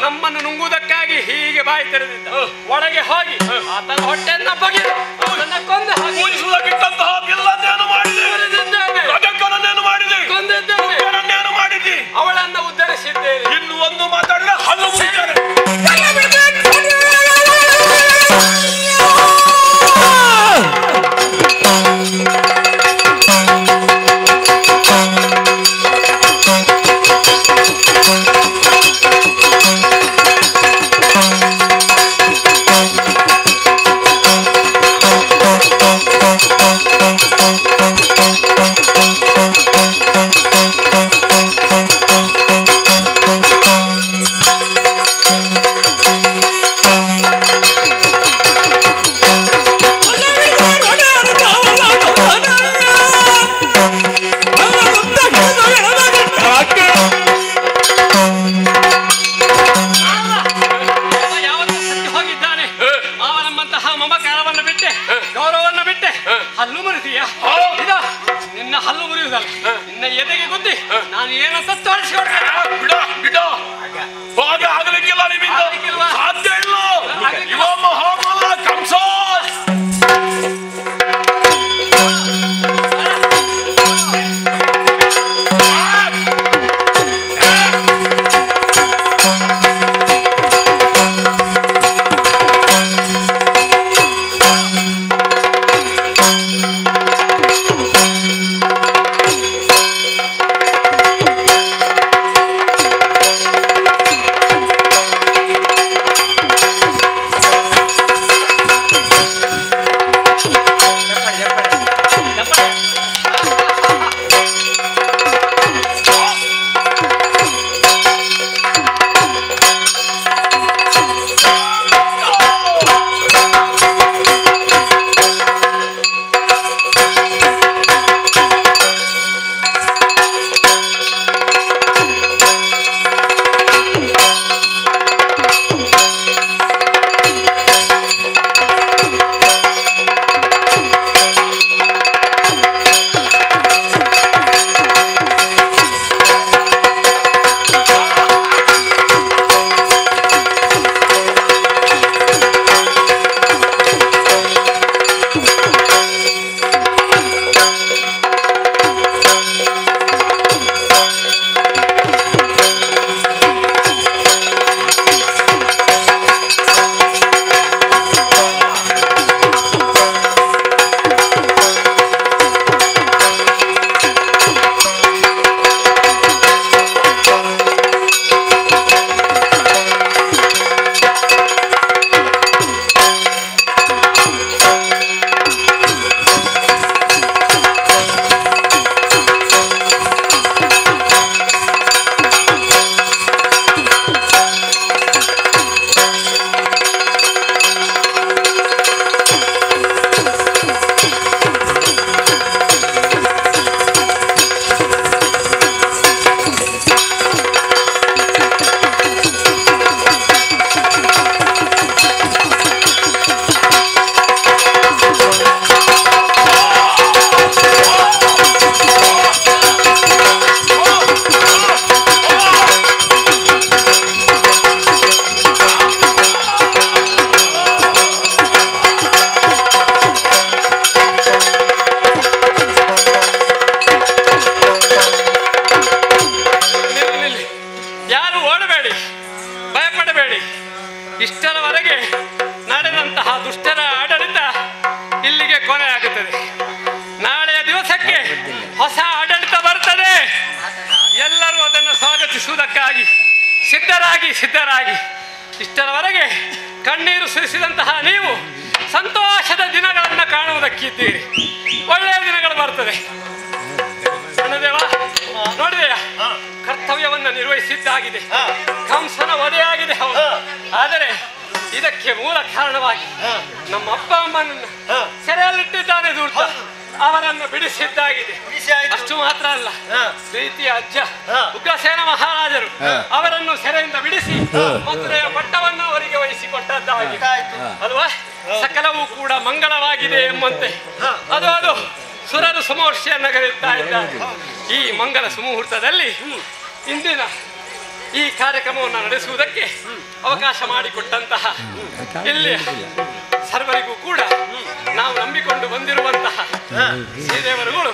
ನಮ್ಮನ್ನು ನುಂಗುವುದಕ್ಕಾಗಿ ಹೀಗೆ ಬಾಯಿ ತೆರೆದಿದ್ದ. ಒಳಗೆ ಹೋಗಿ ಆತನ ಹೊಟ್ಟೆಯನ್ನ ಬಗೆದು ಅವನನ್ನ ಕೊಂದು ಪೂಜಿಸುವುದಕ್ಕಿಟ್ಟಂತಹ ಬಿಲ್ಲನ್ನೇನು ಮಾಡಿದೆ? ಮಾಡಿದೆ. ಅವಳನ್ನು ಉದ್ಧರಿಸಿದ್ದೇನೆ. ಇನ್ನು ಒಂದು ಮಾತಾಡಿದ್ರೆ ಹಲ್ಲು ಮುರಿತಾರೆ. ಹಲ್ಲು ಮುರಿದೀಯಾ? ನಿನ್ನ ಹಲ್ಲು ಮುರಿಯುವುದಲ್ಲ, ನಿನ್ನ ಎದೆಗೆ ಗುದ್ದಿ ನಾನು ಏನಂತ ತೋರಿಸಿಕೊಡ್ತೇನೆ. ಆಗಲಿಕ್ಕಿಲ್ಲ, ನಿಮ್ಮಿಂದ ಸಾಧ್ಯ ಇಲ್ಲ. ಇವ ಮಹಾಬಲ ಕಂಸ. ಇಷ್ಟರವರೆಗೆ ನಡೆದಂತಹ ದುಷ್ಟರ ಆಡಳಿತ ಇಲ್ಲಿಗೆ ಕೊನೆಯಾಗುತ್ತದೆ. ನಾಳೆಯ ದಿವಸಕ್ಕೆ ಹೊಸ ಆಡಳಿತ ಬರ್ತದೆ. ಎಲ್ಲರೂ ಅದನ್ನು ಸ್ವಾಗತಿಸುವುದಕ್ಕಾಗಿ ಸಿದ್ಧರಾಗಿ ಇಷ್ಟರವರೆಗೆ ಕಣ್ಣೀರು ಸುರಿಸಿದಂತಹ ನೀವು ಸಂತೋಷದ ದಿನಗಳನ್ನು ಕಾಣುವುದಕ್ಕಿದ್ದೀರಿ. ಒಳ್ಳೆಯ ದಿನಗಳು ಬರ್ತದೆ. ದೇವ ನೋಡಿದೆಯ, ಕರ್ತವ್ಯವನ್ನು ನಿರ್ವಹಿಸಿದ್ದಾಗಿದೆ, ಕಂಸನ ವಧೆಯಾಗಿದೆ ಹೌದು. ಆದರೆ ಇದಕ್ಕೆ ಮೂಲ ಕಾರಣವಾಗಿ ನಮ್ಮ ಅಪ್ಪ ಅಮ್ಮನನ್ನು ಸೆರೆಯಲ್ಲಿಟ್ಟಿದ್ದಾನೆ ಧೂರ್ತ. ಅವರನ್ನು ಬಿಡಿಸಿದ್ದಾಗಿದೆ. ಅಷ್ಟು ಮಾತ್ರ ಅಲ್ಲ, ಪ್ರೀತಿಯ ಅಜ್ಜ ಉಗ್ರಸೇನ ಮಹಾರಾಜರು ಅವರನ್ನು ಸೆರೆಯಿಂದ ಬಿಡಿಸಿ ಮಥುರೆಯ ಪಟ್ಟವನ್ನು ಅವರಿಗೆ ವಹಿಸಿಕೊಟ್ಟದ್ದಾಗಿದೆ ಅಲ್ವಾ? ಸಕಲವೂ ಕೂಡ ಮಂಗಳವಾಗಿದೆ ಎಂಬಂತೆ ಅದು ಸುರರು ಸುಮಹರ್ಷಿಯನ್ನು ಕರೆಯುತ್ತಾ ಇದ್ದಾರೆ. ಈ ಮಂಗಲ ಸುಮುಹೂರ್ತದಲ್ಲಿ ಇಂದಿನ ಈ ಕಾರ್ಯಕ್ರಮವನ್ನು ನಡೆಸುವುದಕ್ಕೆ ಅವಕಾಶ ಮಾಡಿಕೊಟ್ಟಂತಹ ಇಲ್ಲಿ ಸರ್ವರಿಗೂ ಕೂಡ ನಾವು ನಂಬಿಕೊಂಡು ಬಂದಿರುವಂತಹ ಶ್ರೀದೇವರುಗಳು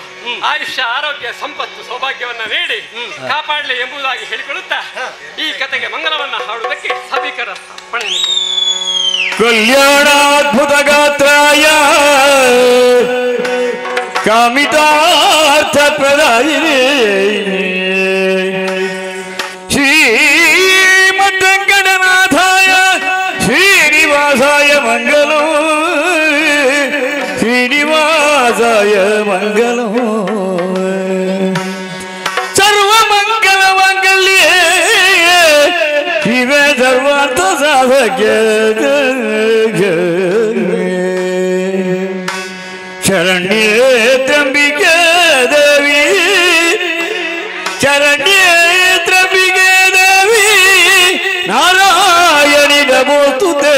ಆಯುಷ್ಯ, ಆರೋಗ್ಯ, ಸಂಪತ್ತು, ಸೌಭಾಗ್ಯವನ್ನು ನೀಡಿ ಕಾಪಾಡಲಿ ಎಂಬುದಾಗಿ ಹೇಳಿಕೊಳ್ಳುತ್ತಾ ಈ ಕತೆಗೆ ಮಂಗಲವನ್ನು ಹಾಡುವುದಕ್ಕೆ ಸಭಿಕರ ಪಣೆ. ಕಲ್ಯಾಣಾದ್ಭುತ ಗಾತ್ರಾಯ ಕಾಮಿತಾರ್ಥ ಪ್ರದಾಯಿನೇ ಶ್ರೀಮದ್ವೆಂಕಟನಾಥಾಯ ಶ್ರೀನಿವಾಸಾಯ ಮಂಗಲೋ ಶ್ರೀನಿವಾಸಾಯ ಮಂಗಲೋ ಸರ್ವಮಂಗಲ ಮಂಗಲ್ಯೇ ಶಿವೆ ಸರ್ವಾರ್ಥ ಸಾಧಕ ಶರಣ್ಯೇ ತ್ರ್ಯಂಬಿಕೆ ದೇವಿ ಶರಣ್ಯೇ ತ್ರ್ಯಂಬಿಕೆ ದೇವಿ ನಾರಾಯಣಿ ನಮೋಸ್ತುತೇ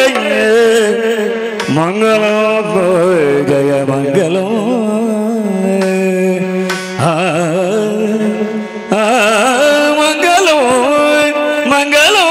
ಮಂಗಲೋ ಜಯ ಮಂಗಲೋ ಮಂಗಲೋ ಮಂಗಲೋ